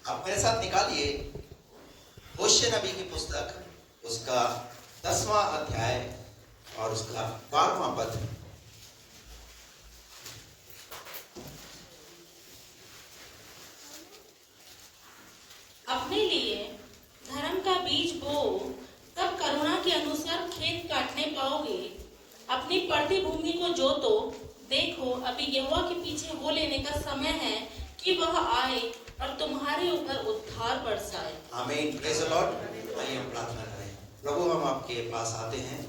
आप मेरे साथ निकालिए होशे नबी की पुस्तक, उसका 10वां अध्याय और उसका 12वां पद। अपने लिए धर्म का बीज बो, तब करुणा के अनुसार खेत काटने पाओगे। अपनी पड़ती भूमि को जोतो, देखो अभी यहोवा के पीछे हो लेने का समय है कि वह आए और तुम्हारे ऊपर उद्धार बरसाए। आमीन, प्रेज़ द लॉर्ड। आइए हम प्रार्थना करें। प्रभु, हम आपके पास आते हैं।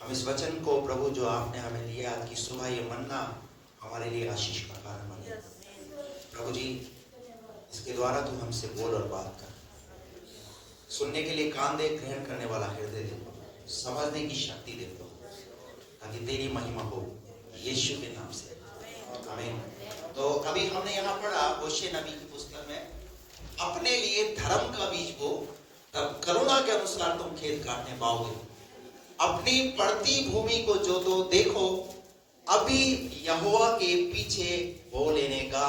हम इस वचन को प्रभु जो आपने हमें दिया आज की सुबह, ये मन्ना हमारे लिए आशीष का कारण बने। प्रभु जी, इसके द्वारा तू हमसे बोल और बात कर। सुनने के लिए कान दे, ग्रहण करने वाला हृदय दे, समझने की शक्ति दे दो, ताकि तेरी महिमा हो यीशु के नाम से। आमीन। तो अभी हमने यहाँ पढ़ा होशे नबी की पुस्तक में, अपने लिए धर्म का बीज बो, तब करुणा के अनुसार तुम खेत काटने पाओगे। अपनी पड़ती भूमि को जोतो, देखो अभी यहोवा के पीछे हो लेने का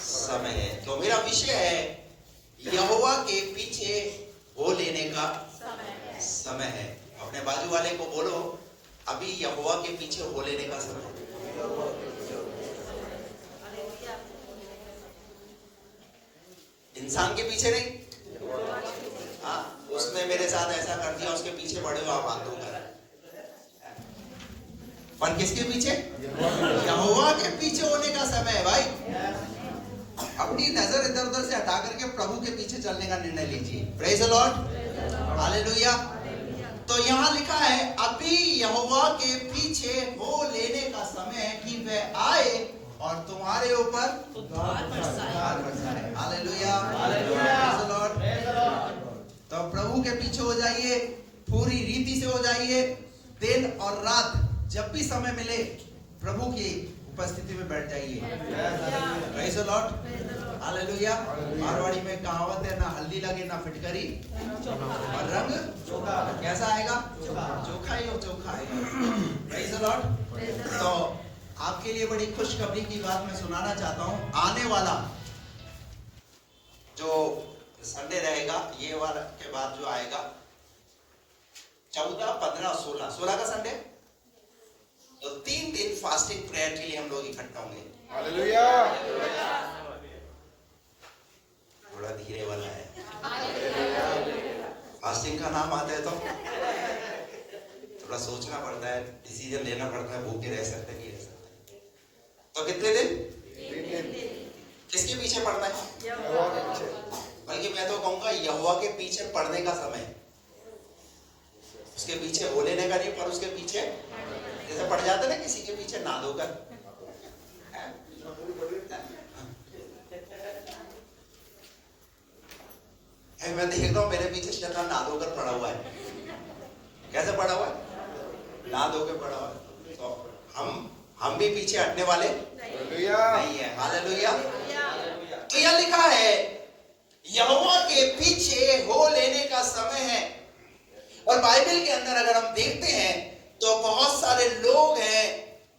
समय है। तो मेरा विषय है यहोवा के पीछे हो लेने का समय है। अपने बाजू वाले को बोलो, अभी यहोवा के पीछे हो लेने का समय है। इंसान के पीछे नहीं। हाँ, उसने मेरे साथ ऐसा कर दिया, उसके पीछे पड़े हो आप हाथ धोकर। पर किसके पीछे? यहोवा के पीछे होने का समय है भाई। अपनी नजर इधर उधर से हटा करके प्रभु के पीछे चलने का निर्णय लीजिए। Praise the Lord, hallelujah. तो यहाँ लिखा है, अभी यहोवा के पीछे हो लेने का समय है कि वह आए और तुम्हारे ऊपर उद्धार बरसाए। Hallelujah, praise the Lord. तो प्रभु के पीछे हो जाइए, पूरी रीति से हो जाइए। दिन और रात जब भी समय मिले प्रभु की उपस्थिति में बैठ जाइए। Praise the Lord, hallelujah. Marwari में कहावत है, ना हल्दी लगे ना फिटकरी और रंग कैसा आएगा? चोखा ही हो, चोखा आएगा। Praise the Lord. तो आपके लिए बड़ी खुशखबरी की बात मैं सुनाना चाहता हूँ। आने वाला जो संडे रहेगा, ये वाला के बाद जो आएगा 14, 15, 16 का संडे, तो 3 दिन फास्टिंग प्रेयर के लिए हम लोग इकट्ठा होंगे। हालेलुया। थोड़ा धीरे वाला है। फास्टिंग का नाम आता है तो थोड़ा सोचना पड़ता है, डिसीजन लेना पड़ता है, भूखे रह सकते नहीं रह सकते। तो कितने दिन? किसके पीछे पड़ना है? बल्कि मैं तो कहूंगा यहोवा के पीछे पड़ने का समय। उसके पीछे हो लेने का नहीं, पर उसके पीछे जैसे पड़ जाते ना किसी के पीछे ना धोकर। मैं देख रहा हूं मेरे पीछे शैतान ना धोकर पड़ा हुआ है। कैसे पड़ा हुआ है? ना धोकर पड़ा हुआ है। तो हम भी पीछे हटने वाले नहीं है। हालेलुया। तो यह लिखा है यहोवा के पीछे हो लेने का समय है। और बाइबल के अंदर अगर हम देखते हैं तो बहुत सारे लोग हैं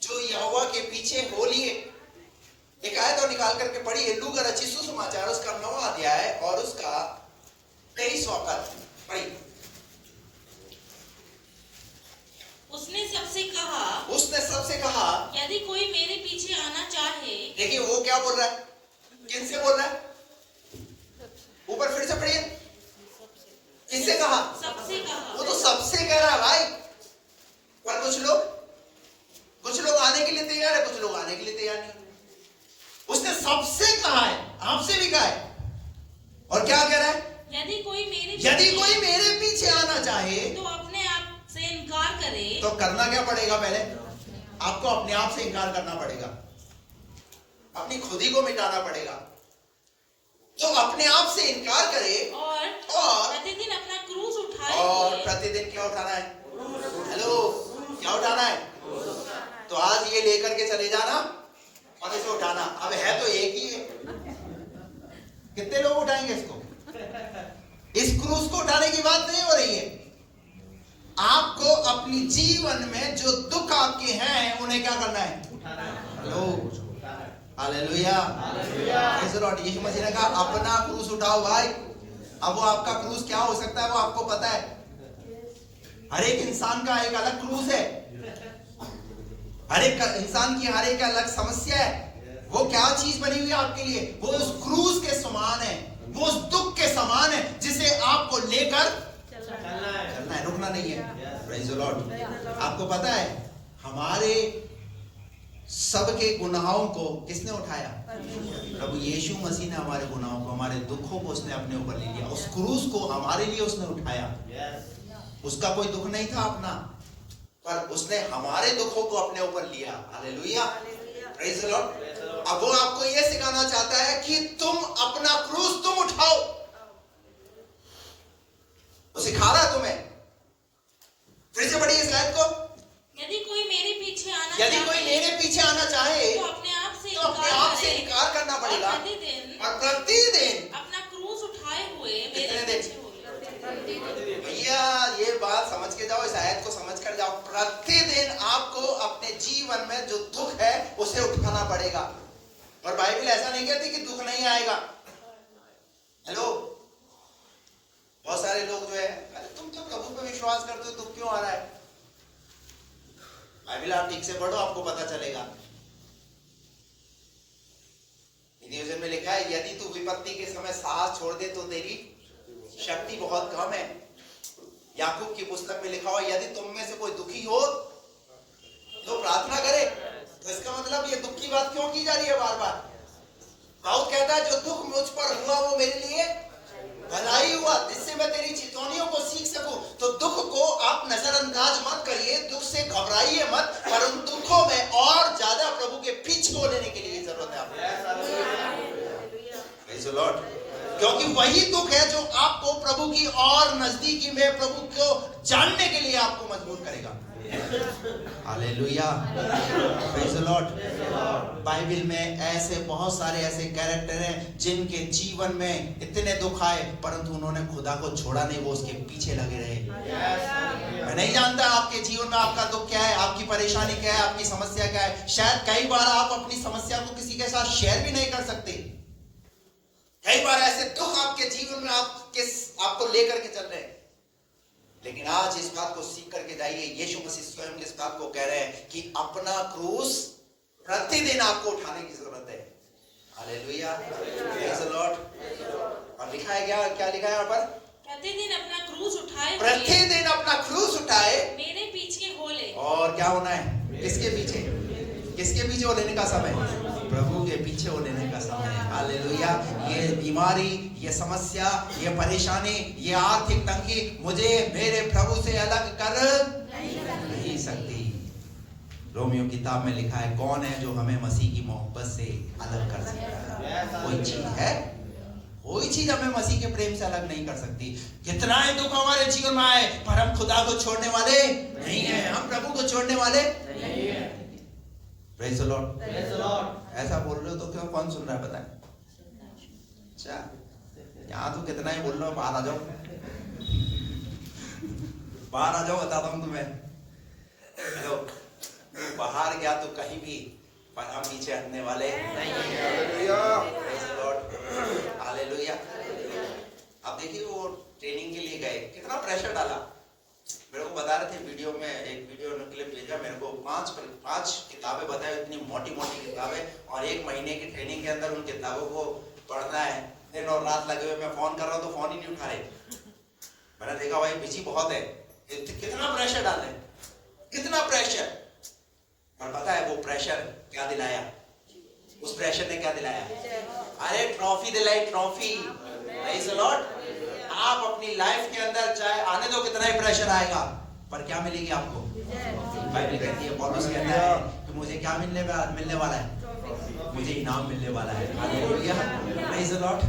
जो यहोवा के पीछे हो लिए। एक आयत और निकाल करके पढ़िए, लूका रचित सुसमाचार उसका 9वां अध्याय और उसका 23वां पद पढ़िए। उसने सबसे कहा, यदि कोई मेरे पीछे आना चाहे। देखिए वो क्या बोल रहा है, किनसे बोल रहा है? ऊपर फिर से पढ़िए, किससे कहा? सबसे कहा। वो तो सबसे कह रहा है भाई। पर कुछ लोग आने के लिए तैयार है, कुछ लोग आने के लिए तैयार नहीं। उसने सबसे कहा है, आपसे भी कहा है। और क्या कह रहा है? यदि कोई मेरे पीछे आना चाहे तो अपने आप से इनकार करे। तो करना क्या पड़ेगा? पहले आपको अपने आप से इनकार करना पड़ेगा, अपनी खुदी को मिटाना पड़ेगा। तो अपने आप से इनकार करे और प्रतिदिन अपना क्रूस उठाए। और प्रतिदिन क्या उठाना है? हेलो, क्या उठाना है? तो आज ये लेकर के चले जाना और इसे उठाना। अब है तो एक ही है, कितने लोग उठाएंगे इसको? इस क्रूस को उठाने की बात नहीं हो रही है। आपको अपनी जीवन में जो दुख आपके हैं उन्हें क्या करना है? Hello, hallelujah. Praise the Lord. Yeshu Masih ने कहा अपना क्रूस उठाओ भाई। अब वो आपका क्रूस क्या हो सकता है वो आपको पता है। हर एक इंसान का एक अलग क्रूस है। हर एक इंसान की हर एक अलग समस्या है। वो क्या चीज बनी हुई है आपके लिए, वो उस क्रूस के समान है, वो उस दुख के समान है जिसे आपको लेकर चलना है, रुकना नहीं है। Praise the Lord. आपको पता है हमारे सबके गुनाहों को किसने उठाया? प्रभु यीशु मसीह ने हमारे गुनाहों को, हमारे दुखों को उसने अपने ऊपर ले लिया। उस क्रूस को हमारे लिए उसने उठाया। उसका कोई दुख नहीं था अपना, पर उसने हमारे दुखों को अपने ऊपर लिया। हालेलुया। Praise the Lord. अब वो आपको ये सिखाना चाहता है कि तुम अपना क्रूस तुम उठाओ। वो सिखा रहा है तुम्हें। फिर से पढ़िए इस आयत को। यदि कोई मेरे पीछे आना चाहे तो अपने आप से इनकार करना पड़ेगा और प्रतिदिन अपना क्रूस उठाए हुए कितने मेरे दिन? पीछे हो। भैया ये बात समझ के जाओ, इस आयत को समझ कर जाओ। प्रतिदिन आपको अपने जीवन में जो दुख है उसे उठाना पड़ेगा। और बाइबल ऐसा नहीं कहती कि दुख नहीं आएगा। हेलो, बहुत सारे लोग जो है, अरे तुम तो प्रभु पे विश्वास करते हो, दुख क्यों आ रहा है? बाइबल आप ठीक से पढ़ो, आपको पता चलेगा। नियोजन में लिखा है यदि तू विपत्ति के समय साहस छोड़ दे तो तेरी शक्ति बहुत कम है। याकूब की पुस्तक में लिखा हुआ यदि तुम में से कोई दुखी हो तो प्रार्थना करे। तो इसका मतलब ये दुख की बात क्यों की जा रही है बार बार? दाऊद कहता है जो दुख मुझ पर हुआ वो मेरे लिए भलाई हुआ, जिससे मैं तेरी चितौनियों को सीख सकूं। तो दुख को आप नजरअंदाज मत करिए, दुख से घबराइए मत, पर उन दुखों में और ज्यादा प्रभु के पीछे को लेने के लिए जरूरत है आपको। Praise the Lord. क्योंकि वही दुख है जो आपको प्रभु की और नजदीकी में प्रभु को जानने के लिए आपको मजबूर करेगा। Hallelujah. Praise the Lord. Bible में ऐसे बहुत सारे ऐसे कैरेक्टर हैं जिनके जीवन में इतने दुख आए परंतु उन्होंने खुदा को छोड़ा नहीं, वो उसके पीछे लगे रहे। मैं नहीं जानता आपके जीवन में आपका दुख क्या है, आपकी परेशानी क्या है, आपकी समस्या क्या है। शायद कई बार आप अपनी समस्या को किसी के साथ शेयर भी नहीं कर सकते। कई बार ऐसे दुख आपके जीवन में आपको लेकर के चल रहे हैं। लेकिन आज इस बात को सीख करके जाइए। यीशु मसीह स्वयं इस बात को कह रहे हैं कि अपना क्रूस प्रतिदिन आपको उठाने की जरूरत है। हालेलुया। Praise the Lord. और लिखा है क्या लिखा है यहाँ पर? प्रतिदिन अपना क्रूस उठाए मेरे पीछे हो ले। और क्या होना है? किसके पीछे हो लेने का समय? प्रभु के पीछे हो लेने का समय है। हालेलुया। ये बीमारी, ये समस्या, ये परेशानी, ये आर्थिक तंगी मुझे मेरे प्रभु से अलग कर नहीं सकती। रोमियो किताब में लिखा है कौन है जो हमें मसीह की मोहब्बत से अलग कर सकता है? कोई चीज है? कोई चीज हमें मसीह के प्रेम से अलग नहीं कर सकती। कितना ही दुख हमारे जीवन में आए पर हम खुदा को छोड़ने वाले नहीं है, हम प्रभु को छोड़ने वाले नहीं है। Praise the Lord. ऐसा बोल रहे हो तो क्यों, कौन सुन रहा है बताएं? अच्छा, यहाँ तो कितना ही बोल रहा हूँ, बाहर आ जाओ, बताता हूँ तुम्हें। हेलो, बाहर गया तो कहीं भी, पर हम पीछे हटने वाले नहीं हैं। Praise the Lord. हालेलुया। अब देखिए वो ट्रेनिंग के लिए गए, कितना प्रेशर डाला। मेरे को बता रहे थे वीडियो में, एक वीडियो क्लिप भेजा मेरे को, 5 किताबें बताई, इतनी मोटी किताबें, और 1 महीने की ट्रेनिंग के अंदर उन किताबों को पढ़ना है। दिन और रात लगे हुए, मैं फोन कर रहा हूँ तो फोन ही नहीं उठा रहे। मैंने देखा भाई बिजी बहुत है, कितना प्रेशर डाले, कितना प्रेशर। पर पता है वो प्रेशर क्या दिलाया? उस प्रेशर ने क्या दिलाया? अरे ट्रॉफी दिलाई, ट्रॉफी। Praise the Lord. आप अपनी लाइफ के अंदर चाहे आने दो कितना ही प्रेशर आएगा, पर क्या मिलेगी आपको? बाइबल कहती है, पौलुस कहता है कि मुझे क्या मिलने वाला है? मुझे इनाम मिलने वाला है। हालेलुया। Praise the Lord.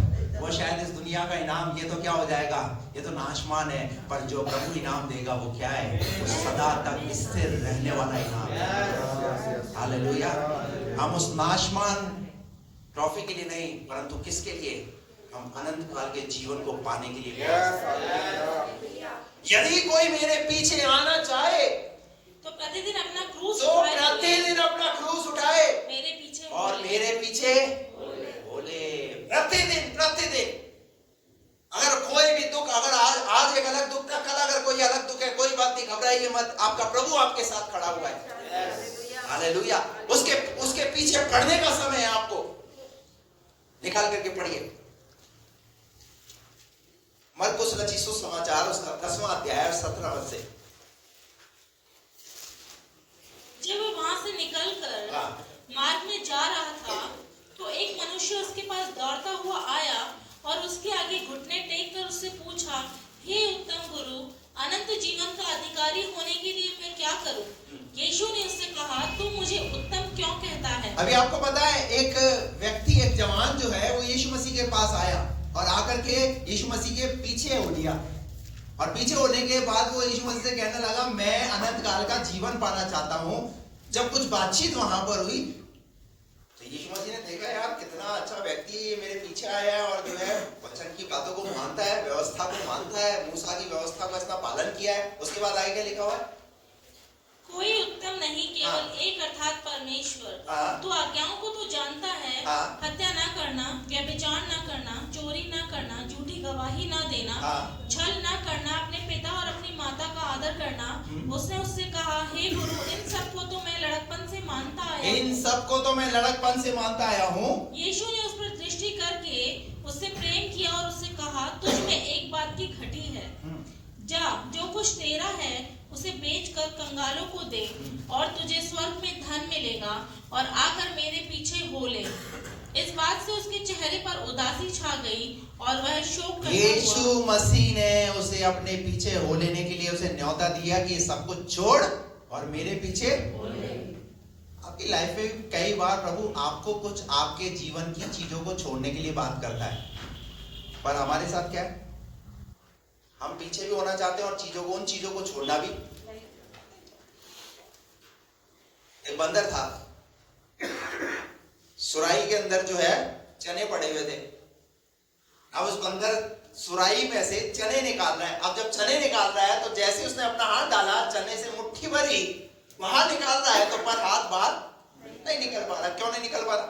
वो शायद इस दुनिया का इनाम, ये तो क्या हो जाएगा, ये तो नाशमान है, पर जो प्रभु इनाम देगा वो क्या है? वो सदा तक स्थिर रहने वाला इनाम। हालेलुया। हम उस नाशमान ट्रॉफी के लिए नहीं, परंतु किसके लिए? हम अनंत काल के जीवन को पाने के लिए। यदि कोई मेरे पीछे आना चाहे तो प्रतिदिन अपना क्रूस उठाए, मेरे पीछे और मेरे पीछे बोले। प्रतिदिन अगर कोई भी दुख, अगर आज एक अलग दुख था, कल अगर कोई अलग दुख है, कोई बात नहीं, घबराइए मत, आपका प्रभु आपके साथ खड़ा हुआ है। हालेलुया। उसके पीछे पढ़ने का समय है, आपको निकाल करके पढ़िए। मरकुस रचित सुसमाचार उसका 10वां अध्याय और 17 पद से। जब वह वहां से निकलकर मार्ग में जा रहा था तो एक मनुष्य उसके पास दौड़ता हुआ आया और उसके आगे घुटने टेक कर उससे पूछा, हे उत्तम गुरु, अनंत जीवन का अधिकारी होने के लिए मैं क्या करूं? यीशु ने उससे कहा, तू मुझे उत्तम क्यों कहता है? अभी आपको पता है, एक व्यक्ति, एक जवान जो है वो यीशु मसीह के पास आया और आकर के यीशु मसीह के पीछे हो लिया, और पीछे होने के बाद वो यीशु मसीह से कहने लगा, मैं अनंत काल का जीवन पाना चाहता हूं। जब कुछ बातचीत वहां पर हुई तो यीशु मसीह ने देखा, यार कितना अच्छा व्यक्ति ये मेरे पीछे आया है और जो है वचन की बातों को मानता है, व्यवस्था को मानता है, मूसा की व्यवस्था का इसका पालन किया है। उसके बाद आगे क्या लिखा हुआ है? कोई उत्तम नहीं, केवल एक अर्थात परमेश्वर। तू आज्ञाओं को तो जानता है, हत्या ना करना, व्यभिचार ना करना, चोरी ना करना, झूठी गवाही ना देना, छल ना करना, अपने पिता और अपनी माता का आदर करना। उसने उससे कहा, हे गुरु, इन सबको तो मैं लड़कपन से मानता आया हूं। इन सबको तो मैं लड़कपन से मानता आया हूँ। यीशु ने उस पर दृष्टि करके उससे प्रेम किया और उससे कहा, तुझ में एक बात की घटी है, जा, जो कुछ तेरा है उसे बेचकर कंगालों को दे और तुझे स्वर्ग में धन मिलेगा, और आकर मेरे पीछे हो ले। इस बात से उसके चेहरे पर उदासी छा गई और वह शोक करता हुआ। यीशु मसीह ने उसे अपने पीछे हो लेने के लिए उसे न्योता दिया कि सब कुछ छोड़ और मेरे पीछे हो ले। आपकी लाइफ में कई बार प्रभु आपको कुछ आपके जीवन की चीजों को छोड़ने के लिए बात करता है, पर हमारे साथ क्या है? हम पीछे भी होना चाहते हैं और चीजों को, उन चीजों को छोड़ना भी। एक बंदर था, सुराही के अंदर जो है चने पड़े हुए थे। अब उस बंदर सुराही में से चने निकाल रहा है। अब जब चने निकाल रहा है तो जैसे उसने अपना हाथ डाला, चने से मुट्ठी भरी बाहर निकाल रहा है, तो पर हाथ बाहर नहीं निकल पा रहा। क्यों नहीं निकल पा रहा?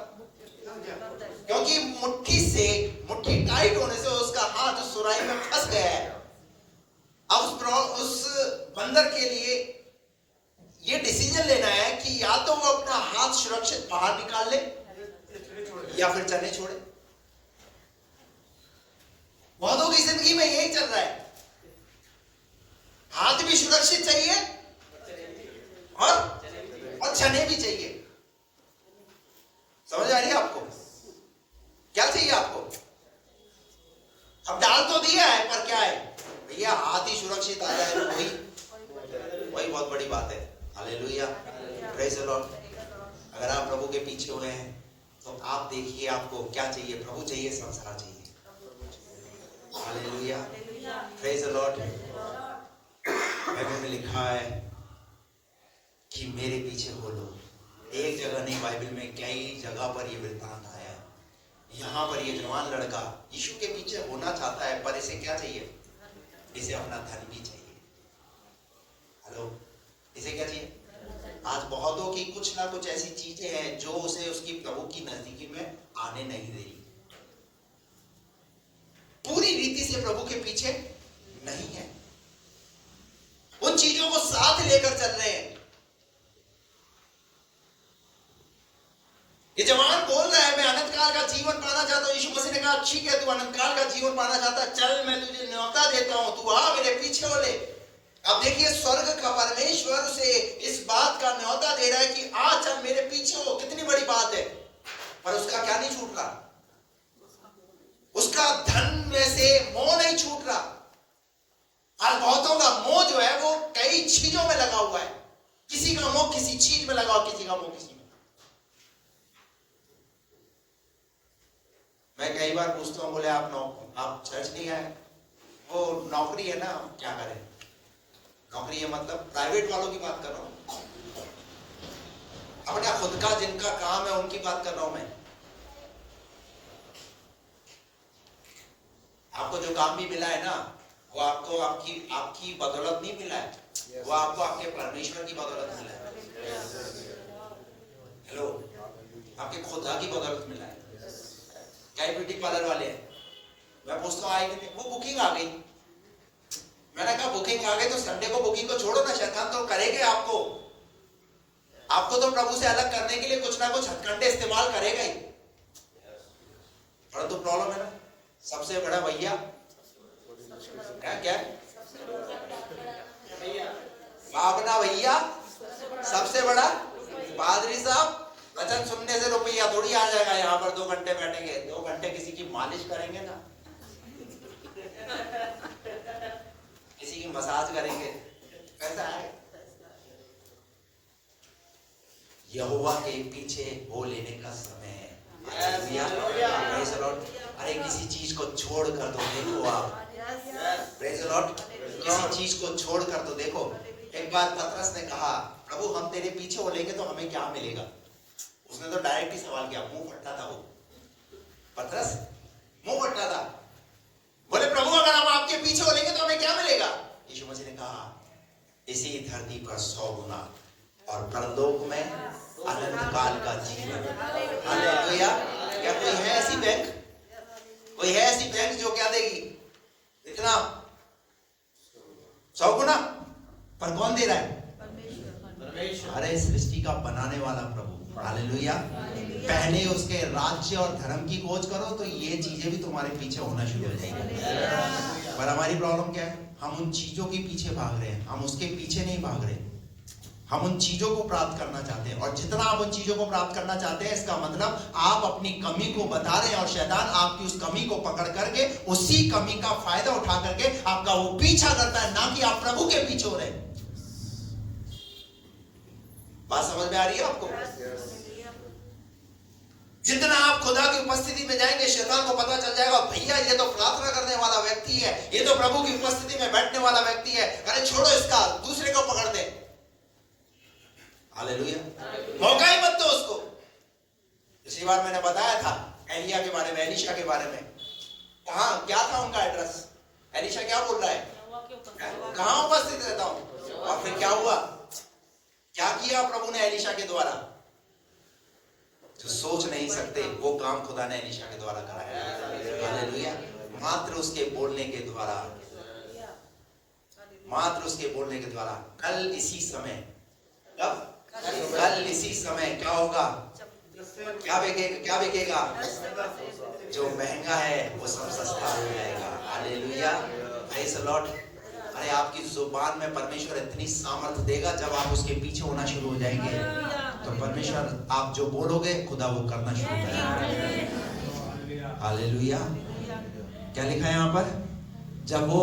क्योंकि मुट्ठी टाइट होने से उसका हाथ उस सुराही में फंस गया है। अब उस बंदर के लिए ये डिसीजन लेना है कि या तो वो अपना हाथ सुरक्षित बाहर निकाल ले या फिर चने छोड़े। बहुतों की जिंदगी में यही चल रहा है, हाथ भी सुरक्षित चाहिए और चने भी चाहिए। समझ आ रही है आपको? क्या चाहिए आपको? अब डाल तो दिया है, पर क्या है भैया, हाथ ही सुरक्षित आ जाए तो वही बहुत बड़ी बात है। Hallelujah, praise the Lord. अगर आप प्रभु के पीछे हुए हैं तो आप देखिए आपको क्या चाहिए। प्रभु चाहिए, संसार चाहिए। Hallelujah, praise the Lord. Bible में लिखा है कि मेरे पीछे हो लो। एक जगह नहीं, बाइबल में कई जगह पर ये वृत्तांत आया है। यहाँ पर ये जवान लड़का यीशु के पीछे होना चाहता है, पर इसे क्या चाहिए? इसे अपना धन भी चाहिए। हेलो, इसे क्या चाहिए? आज बहुतों की कुछ ना कुछ ऐसी चीजें हैं जो उसे उसकी प्रभु की नजदीकी में आने नहीं दे रही, पूरी रीति से प्रभु के पीछे नहीं है, उन चीजों को साथ लेकर चल रहे हैं। ये जवान बोल रहा है, मैं अनंत काल का जीवन पाना चाहता हूं। यीशु मसीह ने कहा, ठीक है, तू अनंत काल का जीवन पाना चाहता है, चल मैं तुझे न्योता देता हूं, तू आ मेरे पीछे हो ले। अब देखिए, स्वर्ग का परमेश्वर उसे इस बात का न्योता दे रहा है कि आ चल मेरे पीछे हो। कितनी बड़ी बात है। पर उसका क्या नहीं छूट रहा? उसका धन में से मोह नहीं छूट रहा। आज बहुतों का मोह जो है वो कई चीजों में लगा हुआ है। किसी का मोह किसी चीज में लगा हुआ, किसी का मोह किसी में। मैं कई बार पूछता हूँ, बोले आप चर्च नहीं आए? वो नौकरी है ना, क्या करें? नौकरी है मतलब प्राइवेट वालों की बात कर रहा हूँ, अपना खुद का जिनका काम है उनकी बात कर रहा हूं मैं। आपको जो काम भी मिला है ना, वो आपको आपकी बदौलत नहीं मिला है, वो आपको आपके परमेश्वर की बदौलत मिला है। हेलो, आपके खुदा की बदौलत मिला है। क्या ब्यूटी पार्लर वाले हैं, मैं पूछता हूँ आएंगे नहीं, वो बुकिंग आ गई। मैंने कहा बुकिंग आ गई तो संडे को बुकिंग को छोड़ो ना, शैतान तो करेगा आपको तो प्रभु से अलग करने के लिए कुछ ना कुछ हथकंडे इस्तेमाल करेगा ही। परंतु प्रॉब्लम है ना, सबसे बड़ा भैया क्या भावना भैया, सबसे बड़ा पादरी साहब। वचन सुनने से रुपया थोड़ी आ जाएगा। यहाँ पर 2 घंटे बैठेंगे, 2 घंटे किसी की मालिश करेंगे ना, किसी की मसाज करेंगे, कैसा है? यहोवा के पीछे हो लेने का समय है। Praise the Lord। अरे किसी चीज को छोड़ कर तो देखो आप, Praise the Lord। किसी चीज को छोड़ कर तो देखो। एक बार पतरस ने कहा, प्रभु हम तेरे पीछे हो लेंगे तो हमें क्या मिलेगा? उसने तो डायरेक्ट ही सवाल किया, मुंह फटा था वो पतरस, मुंह फटा था। बोले प्रभु अगर हम आपके पीछे हो लेंगे तो हमें क्या मिलेगा? यीशु मसीह ने कहा, इसी धरती पर 100 गुना और परलोक में अनंत काल का जीवन। हालेलुया। क्या कोई है ऐसी बैंक? कोई है ऐसी बैंक जो क्या देगी इतना 100 गुना? पर कौन दे रहा है? अरे सृष्टि का बनाने वाला प्रभु। हालेलुया। पहले उसके राज्य और धर्म की खोज करो तो ये चीजें भी तुम्हारे पीछे होना शुरू हो जाएंगी। पर हमारी प्रॉब्लम क्या है? हम उन चीजों के पीछे भाग रहे हैं, हम उसके पीछे नहीं भाग रहे। हम उन चीजों को प्राप्त करना चाहते हैं, और जितना आप उन चीजों को प्राप्त करना चाहते हैं, इसका मतलब आप अपनी कमी को बता रहे हैं और शैतान आपकी उस कमी को पकड़ करके उसी कमी का फायदा उठा करके आपका वो पीछा करता है, ना कि आप प्रभु के पीछे हो रहे हैं। बात समझ में आ रही है आपको? जितना आप खुदा की उपस्थिति में जाएंगे, शैतान को पता चल जाएगा भैया ये तो प्रार्थना करने वाला व्यक्ति है, ये तो प्रभु की उपस्थिति में बैठने वाला व्यक्ति है, अरे छोड़ो इसका, दूसरे को पकड़ दे। हालेलुया। मौका ही मत दो उसको। पिछली बार मैंने बताया था एलिया के बारे में, एलीशा के बारे में। कहां क्या था उनका एड्रेस? एलीशा क्या बोल रहा है? कहां उपस्थित रहता हूं? और फिर क्या हुआ? क्या किया प्रभु ने एलीशा के द्वारा? जो सोच नहीं सकते वो काम खुदा ने एलीशा के द्वारा कराया। हालेलुया। मात्र उसके बोलने के द्वारा, मात्र उसके बोलने के द्वारा। कल इसी समय, कल इसी समय क्या होगा? क्या बिकेगा? क्या बिकेगा? जो महंगा है वो सब सस्ता हो जाएगा। हालेलुया। Praise the Lord. अरे आपकी जुबान में परमेश्वर इतनी सामर्थ देगा, जब आप उसके पीछे होना शुरू हो जाएंगे तो परमेश्वर आप जो बोलोगे खुदा वो करना शुरू करेगा। हालेलुया। क्या लिखा है यहाँ पर? जब वो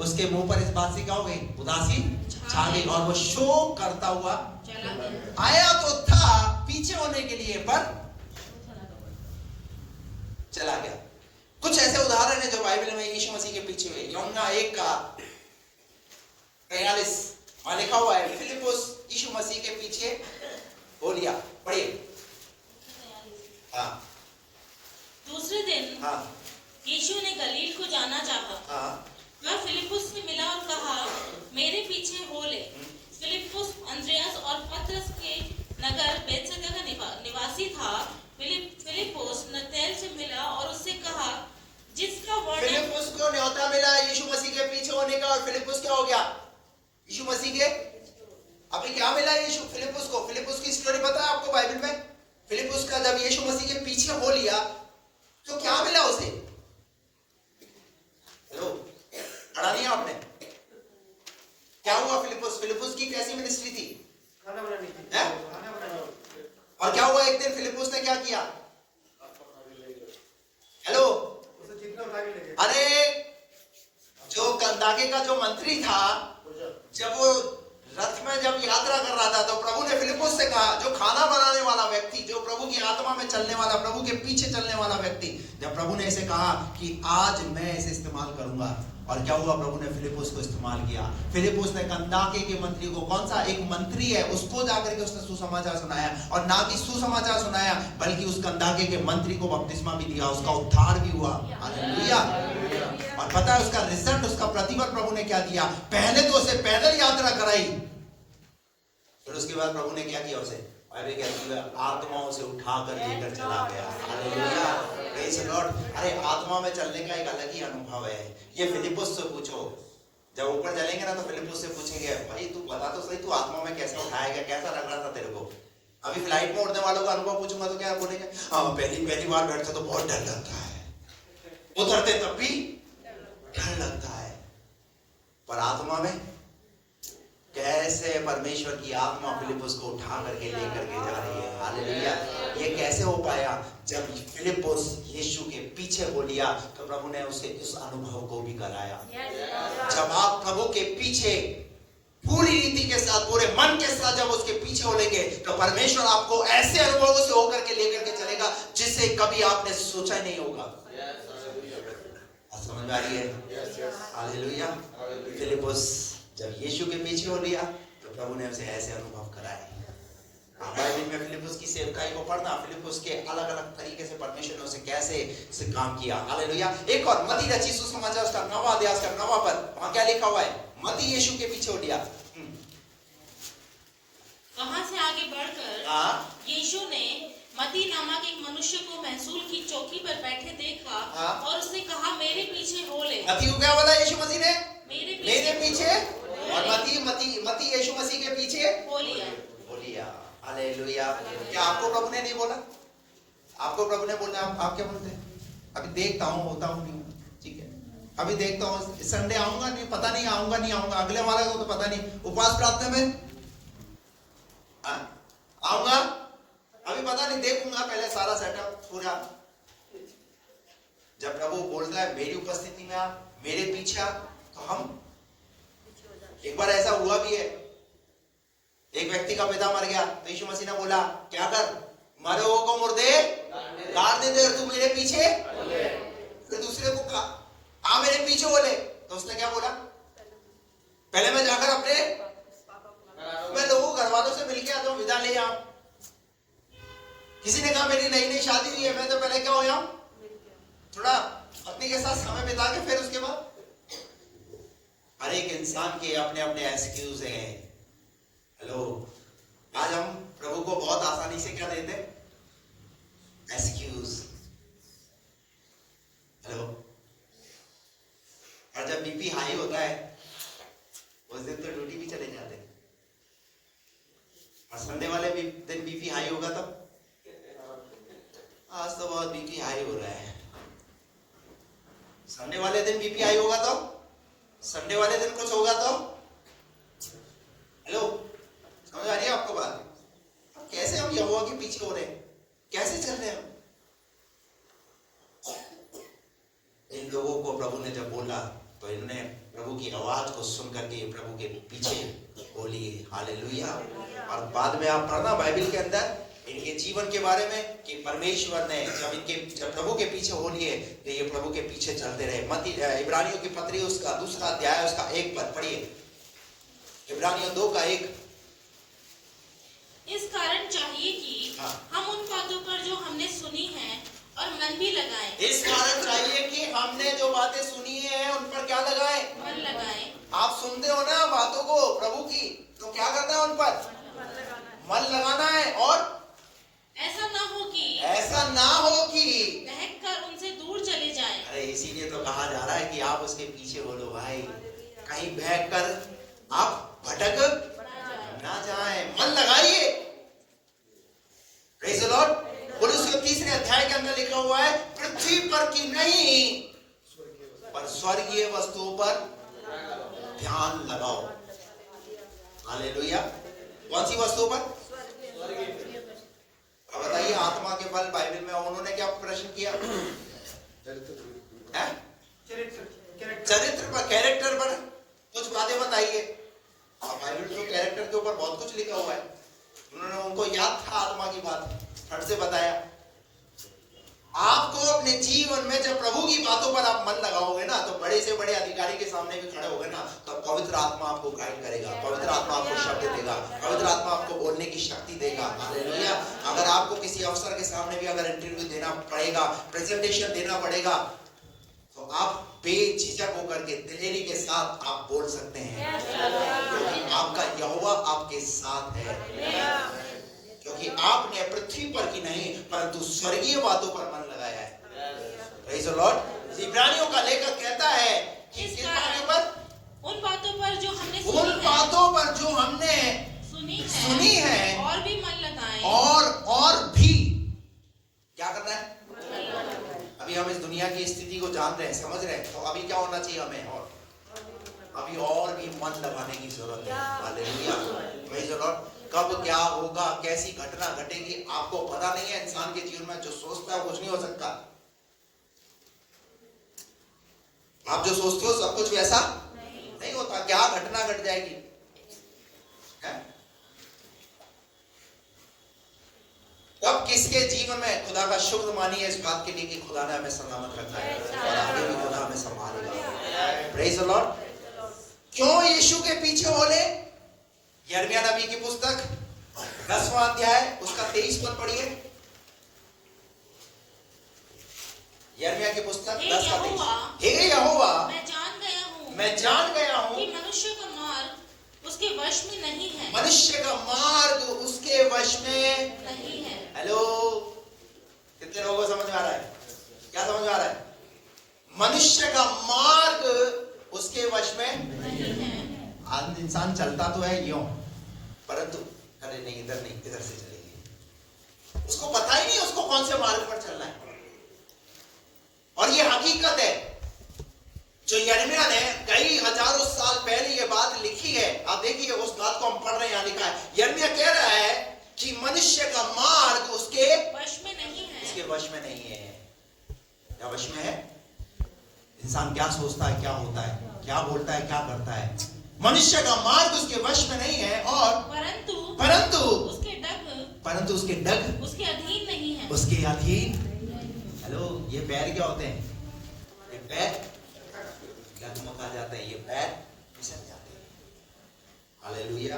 उसके मुंह पर इस बात से क्या हो गई? उदासी छा गई और वो शोक करता हुआ आया तो था पीछे होने के लिए, पर चला गया। कुछ ऐसे उदाहरण है जो बाइबल में यीशु मसीह के पीछे हुए। यूहन्ना 1 का 43 वहां लिखा हुआ है, फिलिपुस यीशु मसीह के पीछे हो लिया। पढ़िए। हाँ। दूसरे दिन हाँ। यीशु ने गलील को जाना चाहा। हाँ। वह फिलिपुस से मिला और कहा, मेरे पीछे हो ले। फिलिपुस अंद्रयास और पतरस के नगर बेथसदा का निवासी था। फिलिपुस नतनेल से मिला और उससे कहा, जिसका वर्णन। फिलिपुस को न्योता मिला यीशु मसीह के पीछे होने का, और फिलिपुस क्या हो गया? यीशु मसीह के अभी क्या मिला यीशु फिलिपुस को? फिलिपुस की स्टोरी पता है आपको बाइबल में? फिलिपुस का जब यीशु मसीह के पीछे हो लिया तो क्या मिला उसे? हेलो, पढ़ा नहीं आपने? क्या हुआ फिलिपुस? फिलिपुस की कैसी मिनिस्ट्री थी? खाना बनानी थी। और क्या हुआ? एक दिन फिलिपुस ने क्या किया? हेलो, अरे जो कंदाके का जो मंत्री था, जब वो रथ में जब यात्रा कर रहा था तो प्रभु ने फिलिपुस से कहा, जो खाना बनाने वाला व्यक्ति, जो प्रभु की आत्मा में चलने वाला, प्रभु के पीछे चलने वाला व्यक्ति, जब प्रभु ने इसे कहा कि आज मैं इसे इस्तेमाल करूंगा, और क्या हुआ? प्रभु ने फिलिपुस को इस्तेमाल किया। फिलिपुस ने कंदाके के मंत्री को, कौन सा एक मंत्री है, उसको जाकर के उसने सुसमाचार सुनाया, और ना कि सुसमाचार सुनाया बल्कि उस कंदाके के मंत्री को बपतिस्मा भी दिया, उसका उद्धार भी हुआ। हालेलुया। और पता है उसका रिजल्ट, उसका प्रतिफल प्रभु ने क्या दिया? पहले तो उसे पैदल यात्रा कराई, फिर उसके बाद प्रभु ने क्या किया? उसे बाइबल कहती है आत्माओं से उठाकर लेकर चला गया। Hallelujah, praise the Lord. अरे आत्मा में चलने का एक अलग ही अनुभव है। ये फिलिपुस से पूछो, जब ऊपर चलेंगे ना तो फिलिपुस से पूछेंगे, भाई तू बता तो सही, तू आत्मा में कैसे उठाया गया, कैसा लग रहा था तेरे को? अभी फ्लाइट में उड़ने वालों का अनुभव पूछूंगा तो क्या बोलेंगे? हाँ, पहली बार बैठते तो बहुत डर लगता है, उतरते तब भी डर लगता है। पर आत्मा में कैसे परमेश्वर की आत्मा फिलिपुस को उठा करके लेकर के जा रही है। हालेलुया। ये कैसे हो पाया? जब फिलिपुस यीशु के पीछे हो लिया तो प्रभु ने उसे इस अनुभव को भी कराया। जब आप प्रभु के पीछे पूरी रीति के साथ, पूरे मन के साथ जब उसके पीछे हो लेंगे तो परमेश्वर आपको ऐसे अनुभवों से होकर के लेकर के चलेगा जिससे कभी आपने सोचा ही नहीं होगा। समझ में आ रही है? हालेलुया। फिलिपुस जब यीशु के पीछे हो लिया तो प्रभु ने उसे ऐसे अनुभव कराए। बाइबल में फिलिपुस की सेवकाई को पढ़ना, फिलिपुस के अलग अलग तरीके से परमेश्वर ने उसे कैसे काम किया। हालेलुया। एक और मत्ती रचित सुसमाचार उसका 9वां अध्याय उसका 9वां पद, वहां क्या लिखा हुआ है? मत्ती यीशु के पीछे हो लिया। वहां से आगे बढ़कर यीशु ने मत्ती नामक एक मनुष्य को महसूल की चौकी पर बैठे देखा और उसने कहा, मेरे पीछे हो ले। मत्ती को क्या बोला यीशु मसीह ने? मेरे पीछे। और मत्ती यीशु मसीह के पीछे हो लिया। हालेलुया। क्या आपको प्रभु ने नहीं बोला? आपको प्रभु ने बोला, आप क्या बोलते हैं? अभी देखता हूँ, होता हूँ नहीं, ठीक है, अभी देखता हूँ, संडे आऊंगा नहीं, पता नहीं आऊंगा नहीं आऊंगा, अगले वाला को तो पता नहीं, उपवास प्रार्थना में आऊंगा, अभी पता नहीं, देखूंगा पहले सारा सेटअप पूरा। जब प्रभु बोलता है मेरी उपस्थिति में आप, मेरे पीछे आप, तो हम, एक बार ऐसा हुआ भी है, एक व्यक्ति का पिता मर गया तो यीशु मसीह ने बोला, क्या कर, मरे हुए को मुर्दे गाड़ दे, तू मेरे पीछे। फिर दूसरे को कहा, आ मेरे पीछे बोले, तो उसने क्या बोला? पहले मैं जाकर मैं लोगों घर वालों से मिल के आता हूँ, विदा ले आओ। किसी ने कहा मेरी नई नई शादी हुई है, मैं तो पहले क्या हो जाऊं, थोड़ा पत्नी के साथ समय बिता के फिर उसके बाद। हर एक इंसान के अपने अपने एक्सक्यूज हैं। हेलो, आज हम प्रभु को बहुत आसानी से क्या देते? एक्सक्यूज। हेलो, और जब बीपी हाई होता है उस दिन तो ड्यूटी भी चले जाते हैं, और संडे वाले दिन बीपी हाई होगा तो आज तो बहुत बीपी हाई हो रहा है, संडे वाले दिन बीपी हाई होगा तो, संडे वाले दिन कुछ होगा तो। हेलो, समझ आ रही है आपको बात? अब कैसे हम यहोवा के पीछे हो रहे हैं, कैसे चल रहे हैं हम? इन लोगों को प्रभु ने जब बोला तो इन्होंने प्रभु की आवाज को सुन करके प्रभु के पीछे हो लिए। हालेलुया। और बाद में आप पढ़ना बाइबल के अंदर इनके जीवन के बारे में कि परमेश्वर ने जब प्रभु के पीछे हो लिए तो ये प्रभु के पीछे चलते रहे। मत्ती इब्रानियों की पत्री उसका 2 अध्याय उसका 1 पद पढ़िए। इब्रानियों 2:1। इस कारण चाहिए कि हम उन बातों पर जो हमने सुनी है और मन भी लगाएं। इस कारण चाहिए कि हमने जो बातें सुनी है उन पर क्या लगाएं? मन लगाएं। आप सुनते हो ना बातों को प्रभु की, तो क्या करना है? उन पर मन लगाना है। और ऐसा ना हो कि बहक कर उनसे दूर चले जाएं। अरे इसीलिए तो कहा जा रहा है कि आप उसके पीछे हो लो भाई, कहीं बहक कर आप भटक ना जाएं। मन लगाइए। Praise the Lord. कोलोसियों 3 अध्याय के अंदर लिखा हुआ है, पृथ्वी पर की नहीं पर स्वर्गीय वस्तुओं पर ध्यान लगाओ। हालेलुया। कौन सी वस्तुओं पर? अब बताइए, आत्मा के फल बाइबल में उन्होंने क्या प्रश्न किया? चरित्र पर, कैरेक्टर पर कुछ बातें बताइए। बाइबल तो कैरेक्टर के ऊपर बहुत कुछ लिखा हुआ है। उन्होंने, उनको याद था आत्मा की बात, फट से बताया। आपको अपने जीवन में जब प्रभु की बातों पर आप मन लगाओगे ना, तो बड़े से बड़े अधिकारी के सामने भी खड़े होगे ना, तो पवित्र आत्मा आपको गाइड करेगा, पवित्र आत्मा आपको शब्द देगा, पवित्र आत्मा आपको बोलने की शक्ति देगा। हालेलुया। अगर आपको किसी अफसर के सामने भी अगर इंटरव्यू देना पड़ेगा, प्रेजेंटेशन देना पड़ेगा, तो आप बेझिझक होकर के दिलेरी के साथ आप बोल सकते हैं, क्योंकि आपका यहोवा आपके साथ है। क्योंकि आपने पृथ्वी पर की नहीं परंतु स्वर्गीय बातों पर मन लगाया है। Praise the Lord. इब्रानियों का लेखक कहता है कि इस किस कारण बातों पर? उन बातों पर जो हमने उन बातों पर जो हमने सुनी है और भी मन लगाएं। और भी क्या करना है? अभी हम इस दुनिया की स्थिति को जान रहे हैं, समझ रहे हैं, तो अभी क्या होना चाहिए हमें? और अभी और भी मन लगाने की जरूरत है। Hallelujah, praise the Lord. कब क्या होगा, कैसी घटना घटेगी आपको पता नहीं है। इंसान के जीवन में जो सोचता है कुछ नहीं हो सकता। आप जो सोचते हो सब कुछ वैसा नहीं होता। क्या घटना घट जाएगी है? कब किसके जीवन में खुदा का शुक्र मानिए इस बात के लिए कि खुदा ने हमें सलामत रखा है और आगे भी खुदा हमें संभालेगा। Praise the Lord. क्यों यीशु के पीछे बोले? यिर्मयाह नबी की पुस्तक 10वां अध्याय उसका 23 पद पढ़िए। यिर्मयाह की पुस्तक 10 का 23। हे यहोवा, मैं जान गया हूं कि मनुष्य का मार्ग उसके वश में नहीं है। मनुष्य का मार्ग उसके वश में नहीं है। हेलो, कितने लोगों को समझ में आ रहा है? क्या समझ में आ रहा है? मनुष्य का मार्ग उसके वश में नहीं है। आज इंसान चलता तो है यूं, परंतु अरे नहीं, इधर नहीं, इधर से चलेगी। उसको पता ही नहीं उसको कौन से मार्ग पर चलना है। और ये हकीकत है जो यिर्मयाह ने कई हजारों साल पहले ये बात लिखी है। आप देखिए उस बात को हम पढ़ रहे हैं, यहां लिखा है। यिर्मयाह कह रहा है कि मनुष्य का मार्ग उसके वश में नहीं है। उसके वश में नहीं है। क्या वश में है? इंसान क्या सोचता है, क्या होता है, क्या बोलता है, क्या करता है। मनुष्य का मार्ग उसके वश में नहीं है और परंतु उसके डग उसके अधीन नहीं है। उसके अधीन। हेलो, ये पैर क्या होते हैं? ये पैर डगमगा जाते हैं, ये पैर फिसल जाते हैं। हालेलुया।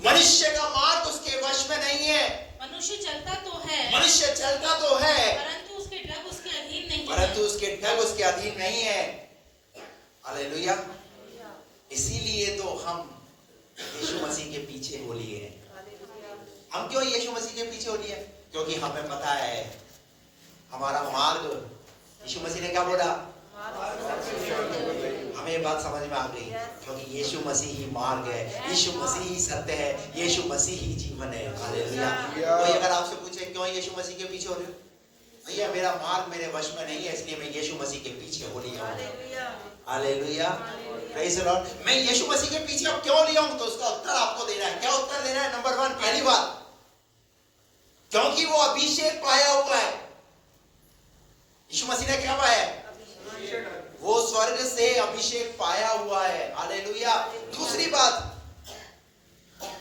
मनुष्य का मार्ग उसके वश में नहीं है। मनुष्य चलता तो है, परंतु उसके डग उसके अधीन नहीं है। परंतु उसके डग उसके अधीन नहीं है। हालेलुया। इसीलिए तो हम यीशु मसीह के पीछे हो लिए हैं। हम क्यों यीशु मसीह के पीछे हो लिए? क्योंकि हमें पता है हमारा मार्ग, यीशु मसीह ने क्या बोला? हमें ये बात समझ में आ गई, क्योंकि यीशु मसीह ही मार्ग है, यीशु मसीह ही सत्य है, यीशु मसीह ही जीवन है। हालेलुया। कोई अगर आपसे पूछे क्यों यीशु मसीह के पीछे हो रहे हो? भैया मेरा मार्ग मेरे वश में नहीं है, इसलिए मैं यीशु मसीह के पीछे हो लिया हूं। Hallelujah, praise the Lord. मैं यीशु मसीह के पीछे अब क्यों लिया हूं? तो उसका उत्तर आपको देना है। क्या उत्तर देना है? नंबर 1, पहली बात, क्योंकि वो अभिषेक पाया हुआ है। यीशु मसीह ने क्या पाया है? वो स्वर्ग से अभिषेक पाया हुआ है। हालेलुया। दूसरी बात,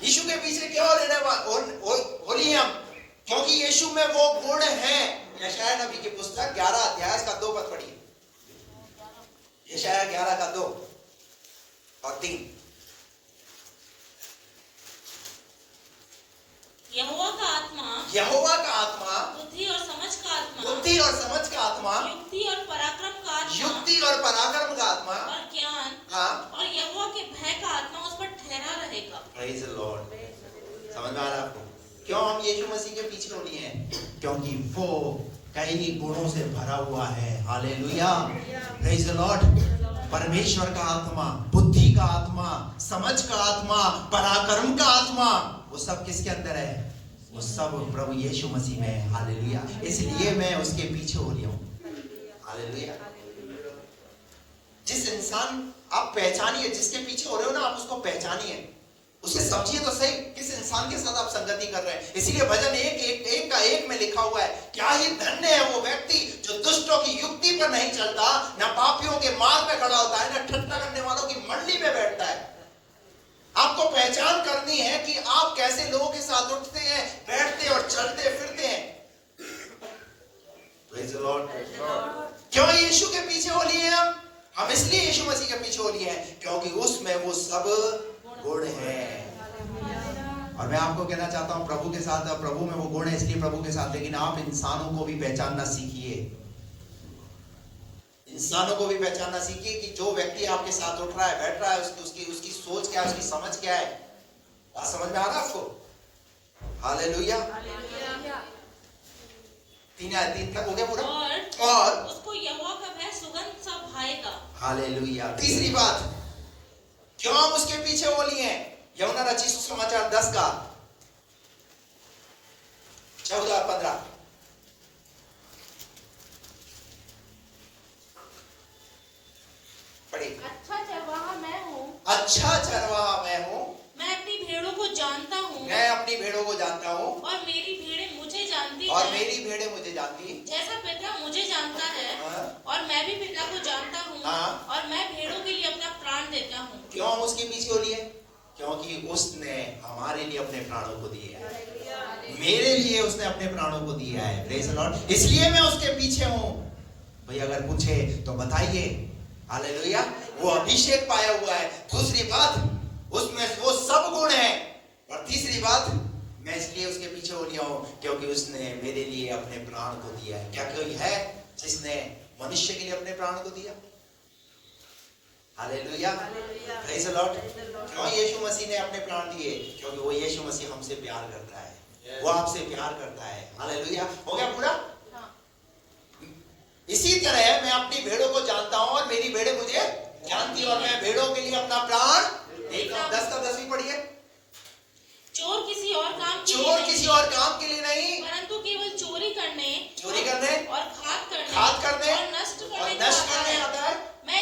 यीशु के पीछे क्यों हो लिए हम? क्योंकि यीशु में वो गुण है। यशायाह नबी की पुस्तक 11 अध्याय का 2 पद पढ़िए। यशायाह 11 का 2 और 3। यहोवा का आत्मा बुद्धि और समझ का आत्मा, युक्ति और पराक्रम का आत्मा और ज्ञान और यहोवा के भय का आत्मा उस पर ठहरा रहेगा। Praise the Lord. समझ में आ रहा है आपको? क्यों हम यीशु मसीह के पीछे हो लिए हैं? क्योंकि वो कई गुणों से भरा हुआ है। Hallelujah, praise the Lord. परमेश्वर का आत्मा, बुद्धि का आत्मा, समझ का आत्मा, पराक्रम का आत्मा, वो सब किसके अंदर है? वो सब प्रभु यीशु मसीह में है। हालेलुया। इसलिए मैं उसके पीछे हो लिया हूं। हालेलुया। जिस इंसान आप पहचानिए, जिसके पीछे हो रहे हो ना, आप उसको पहचानिए, उसे समझिए तो सही किस इंसान के साथ आप संगति कर रहे हैं। इसीलिए भजन 1 में लिखा हुआ है, क्या ही धन्य है वो व्यक्ति जो दुष्टों की युक्ति पर नहीं चलता, न पापियों के मार्ग में खड़ा होता है, न ठट्टा करने वालों की मंडली में बैठता है। आपको पहचान करनी है कि आप कैसे लोगों के साथ उठते हैं, बैठते और चलते फिरते हैं। Praise the Lord. क्यों यीशु के पीछे हो लिए हम इसलिए यीशु मसीह के पीछे हो लिए हैं क्योंकि उसमें वो सब गुण है। और मैं आपको कहना चाहता हूं, प्रभु के साथ, प्रभु में वो गुण है इसलिए प्रभु के साथ, लेकिन आप इंसानों को भी पहचानना सीखिए। इंसानों को भी पहचानना सीखिए कि जो व्यक्ति आपके साथ उठ रहा है, बैठ रहा है, उसकी सोच क्या है, उसकी समझ क्या है। बात समझ में आ रहा है आपको? हालेलुया। 3 तक हो गया पूरा। और उसको यहोवा का भय सुगंध सा भाएगा। हालेलुया। तीसरी बात, क्यों हम उसके पीछे वो लिए हैं? यूहन्ना रचित सुसमाचार 10 का 14-15 पढ़िए। अच्छा चरवाहा मैं हूँ, अच्छा चरवाहा मैं हूँ, मैं अपनी भेड़ों को जानता हूँ, मैं अपनी भेड़ों को जानता हूँ, और मेरी भेड़ें मुझे जानती और हैं, मेरी भेड़ें मुझे जानती हैं। जैसा पिता मुझे जानता है, हाँ। और मैं भी पिता को जानता हूँ, हाँ। और मैं भेड़ों के लिए अपना प्राण देता हूँ। क्यों हम उसके पीछे हो लिए? क्योंकि उसने हमारे लिए अपने प्राणों को दिए हैं। मेरे लिए उसने अपने प्राणों को दिया है। Praise the Lord. इसलिए मैं उसके पीछे हूँ। भाई अगर पूछे तो बताइए। हालेलुया। वो अभिषेक पाया हुआ है। दूसरी बात, उसमें वो सब गुण है। और तीसरी बात, मैं इसलिए उसके पीछे हो लिया हूँ क्योंकि उसने मेरे लिए अपने प्राण को दिया है। क्या कोई है जिसने मनुष्य के लिए अपने प्राण को दिया? हालेलुया। Praise the Lord. क्यों यीशु मसीह ने अपने प्राण दिए? क्योंकि वो यीशु मसीह हमसे प्यार करता है। वो आपसे प्यार करता है। हालेलुया। हो गया पूरा? इसी तरह मैं अपनी भेड़ों को जानता हूं और मेरी भेड़ें मुझे जानती है, और मैं भेड़ों के लिए अपना प्राण देता हूं। 10 का 10 पढ़िए। चोर किसी और काम के लिए चोर नहीं, किसी और काम के लिए नहीं, परंतु केवल चोरी करने और घात करने और नष्ट करने आता है। मैं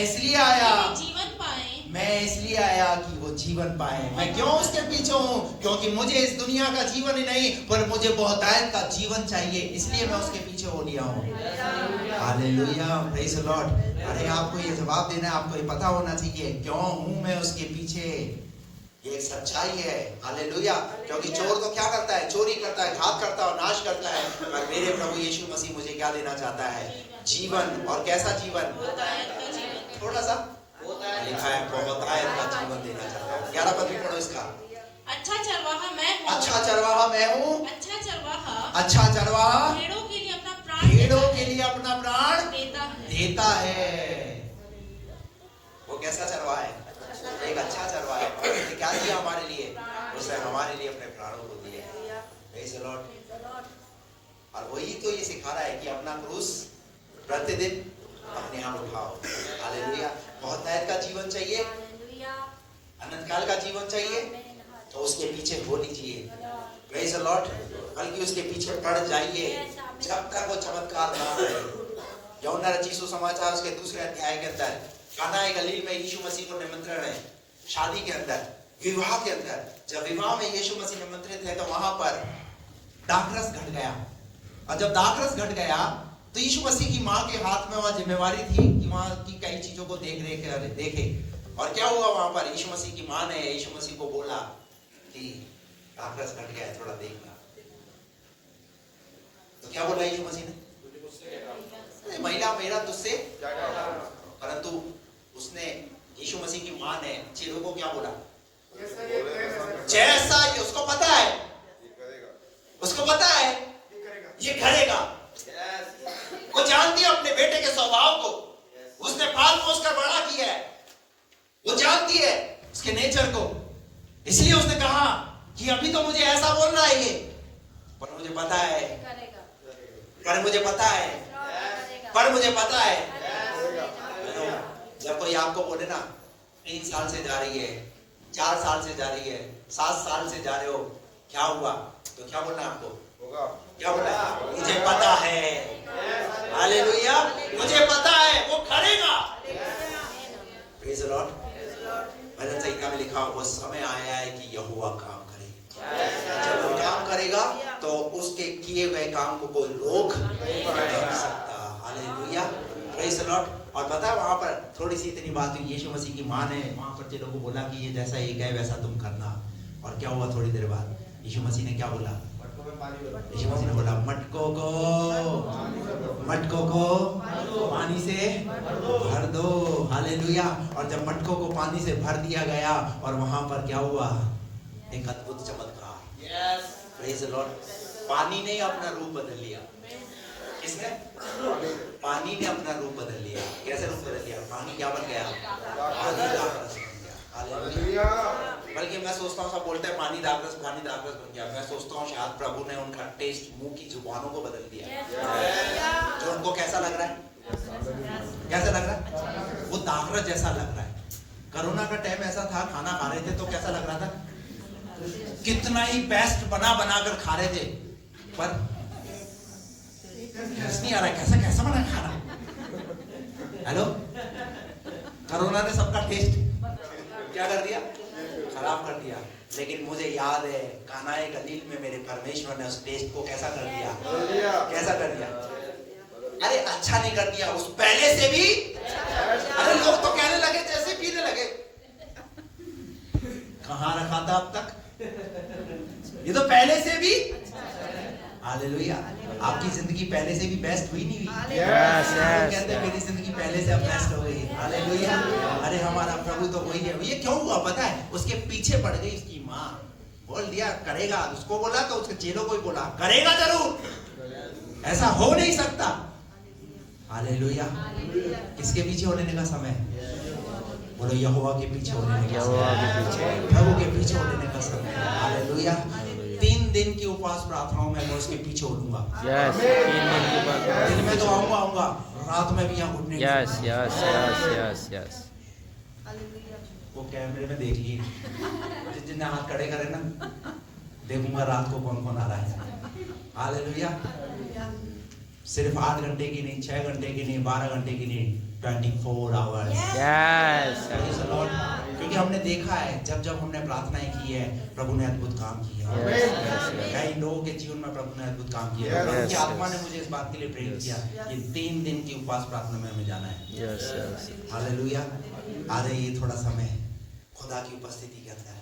इसीलिए आया कि जीवन पाए। मैं इसलिए आया कि वो जीवन पाए। मैं क्यों उसके पीछे हूँ? क्योंकि मुझे इस दुनिया का जीवन ही नहीं, पर मुझे बहुतायत का जीवन चाहिए। इसलिए मैं उसके पीछे हो लिया हूँ। हालेलुया। Praise the Lord. अरे आपको ये जवाब देना है, आपको ये पता होना चाहिए क्यों हूँ मैं उसके पीछे। ये एक सच्चाई है। हालेलुया। क्योंकि चोर तो क्या करता है? चोरी करता है, घात करता है और नाश करता है। पर मेरे प्रभु यीशु मसीह मुझे क्या देना चाहता है? जीवन। और कैसा जीवन? थोड़ा सा लिखा है, बहुतायत का जीवन देना चाहता है। 11 पद भी पढ़ो इसका। अच्छा चरवाहा मैं हूँ, अच्छा चरवाहा मैं हूँ, अच्छा चरवाहा भेड़ों के लिए अपना प्राण देता है। वो कैसा चरवाहा है? एक अच्छा चरवाहा है। उसने क्या दिया हमारे लिए? उसने हमारे लिए अपने प्राणों को दिया। Praise the Lord. और वही तो ये सिखा रहा है कि अपना क्रूस प्रतिदिन अपने आप उठाओ। हालेलुया। बहुतायत का जीवन चाहिए, अनंत काल का जीवन चाहिए, तो उसके पीछे हो लीजिए। Praise the Lord. बल्कि उसके पीछे पड़ जाइए जब तक वो चमत्कार ना आए। यूहन्ना रचित सुसमाचार उसके 2 अध्याय के अंदर काना गलील में यीशु मसीह को निमंत्रण है, शादी के अंदर, विवाह के अंदर। जब विवाह में यीशु मसीह निमंत्रित है तो वहां पर दाखरस घट गया। और जब दाखरस घट गया तो यीशु मसीह की माँ के हाथ में वहां जिम्मेवारी थी कि वहां की कई चीजों को देखे। और क्या हुआ वहां पर? यीशु मसीह की माँ ने यीशु मसीह को बोला कि दाखरस घट गया है, थोड़ा देखना। तो क्या बोला यीशु मसीह ने? महिला मेरा तुझसे, परंतु उसने यीशु मसीह की माँ ने चेलों को क्या बोला? जैसा ये उसको पता है, ये करेगा। वो जानती है अपने बेटे के स्वभाव को, उसने पाल पोस कर बड़ा किया है, वो जानती है उसके नेचर को। इसलिए उसने कहा कि अभी तो मुझे ऐसा बोल रहा है ये, पर मुझे पता है। जब कोई आपको बोले ना 3 साल से जा रही है, 4 साल से जा रही है, 7 साल से जा रहे हो, क्या हुआ? तो क्या बोलना आपको? क्या बोलना? मुझे पता है। हालेलुया। मुझे पता है वो करेगा। Praise the Lord. भजन संहिता में लिखा वो समय आया है कि यहोवा काम करेगा। जब वो काम करेगा तो उसके किए हुए काम को कोई रोक नहीं सकता। हालेलुया। Praise the Lord. और पता है वहां पर थोड़ी सी इतनी बात हुई, यीशु मसीह की माँ ने वहां पर चेलों को बोला कि ये जैसा ये कहे वैसा तुम करना। और क्या हुआ? थोड़ी देर बाद यीशु मसीह ने क्या बोला? यीशु मसीह ने बोला मटकों को पानी से भर दो। हालेलुया। और जब मटकों को पानी से भर दिया गया और वहां पर क्या हुआ? एक अद्भुत चमत्कार। Praise the Lord. पानी ने अपना रूप बदल लिया। किसने? पानी ने अपना रूप बदल लिया। कैसे रूप बदल लिया? पानी क्या बन गया? हालेलुया। हालांकि मैं सोचता हूँ, सब बोलते हैं पानी दागरस बन गया। मैं सोचता हूँ शायद प्रभु ने उनका टेस्ट मुंह की जुबानों को बदल दिया, जो उनको कैसा लग रहा है, कैसा लग रहा है, वो दागरस जैसा लग रहा है। कोरोना का टाइम ऐसा था, खाना खा रहे थे तो कैसा लग रहा था, कितना ही बेस्ट बना कर खा रहे थे, पर नहीं आ रहा है, कैसा कैसा बना खाना। हेलो, कोरोना ने सबका टेस्ट क्या कर दिया, खराब कर दिया। लेकिन मुझे याद है कानाए गलील में मेरे परमेश्वर ने उस टेस्ट को कैसा कर दिया, कैसा कर दिया। अरे अच्छा नहीं कर दिया, उस पहले से भी। अरे लोग तो कहने लगे जैसे पीने लगे, कहां रखा था अब तक, ये तो पहले से भी। हालेलुया। आपकी जिंदगी पहले से भी बेस्ट हुई नहीं हुई? कहते हैं मेरी जिंदगी पहले से अब बेस्ट हो गई। हालेलुया। अरे हमारा प्रभु तो वही है। ये क्यों हुआ पता है, उसके पीछे पड़ गई उसकी माँ, बोल दिया करेगा, उसको बोला तो उसके चेलों को ही बोला करेगा जरूर, ऐसा हो नहीं सकता। हालेलुया। किसके पीछे होने का समय, बोलो यहोवा के पीछे होने का, प्रभु के पीछे होने का समय। हालेलुया। 3 दिन की उपवास प्रार्थनाओं में मैं उसके पीछे उड़ूंगा। दिन में तो आऊंगा, रात में भी यहाँ उठने। वो कैमरे में देख लिए, जिन्हें हाथ खड़े करे ना, देखूंगा रात को कौन कौन आ रहा है। हालेलुया। सिर्फ 8 घंटे की नहीं, 6 घंटे की नहीं, 12 घंटे की नहीं, 24 आवर्स। क्योंकि हमने देखा है जब हमने प्रार्थनाएं की है, प्रभु ने अद्भुत काम किया है। कई लोगों के जीवन में प्रभु ने अद्भुत काम किया है। प्रभु की आत्मा ने मुझे इस बात के लिए प्रेरित किया कि 3 दिन की उपवास प्रार्थना में हमें जाना है। हालेलुया। आ जाइए, थोड़ा समय खुदा की उपस्थिति के अंदर,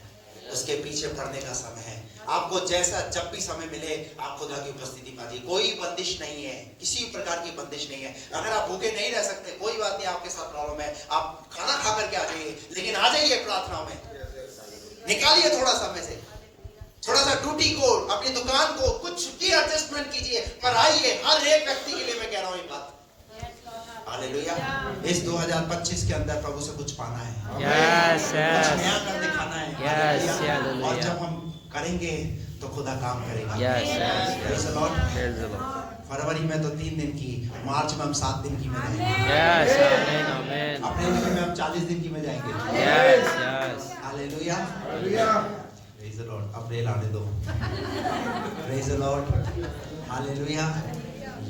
उसके पीछे पड़ने का समय है। आपको जैसा जब भी समय मिले आप खुदा की उपस्थिति पाइए। कोई बंदिश नहीं है, किसी प्रकार की बंदिश नहीं है। अगर आप भूखे नहीं रह सकते कोई बात नहीं, आपके साथ प्रॉब्लम है, आप खाना खा करके आ जाइए, लेकिन आ जाइए प्रार्थनाओं में, निकालिए थोड़ा समय से, थोड़ा सा ड्यूटी को, अपनी दुकान को, कुछ की एडजस्टमेंट कीजिए, पर आइए। हर एक व्यक्ति के लिए मैं कह रहा हूँ ये बात। हालेलुया। इस 2025 के अंदर प्रभु से कुछ पाना है, कुछ नया कर दिखाना है। और जब हम करेंगे तो खुदा काम करेगा। फरवरी में तो 3 दिन की, मार्च में हम 7 दिन की में जाएंगे, अप्रैल में हम 40 दिन की में जाएंगे। Hallelujah. Praise the Lord. April आने दो। Praise the Lord. हालेलुया।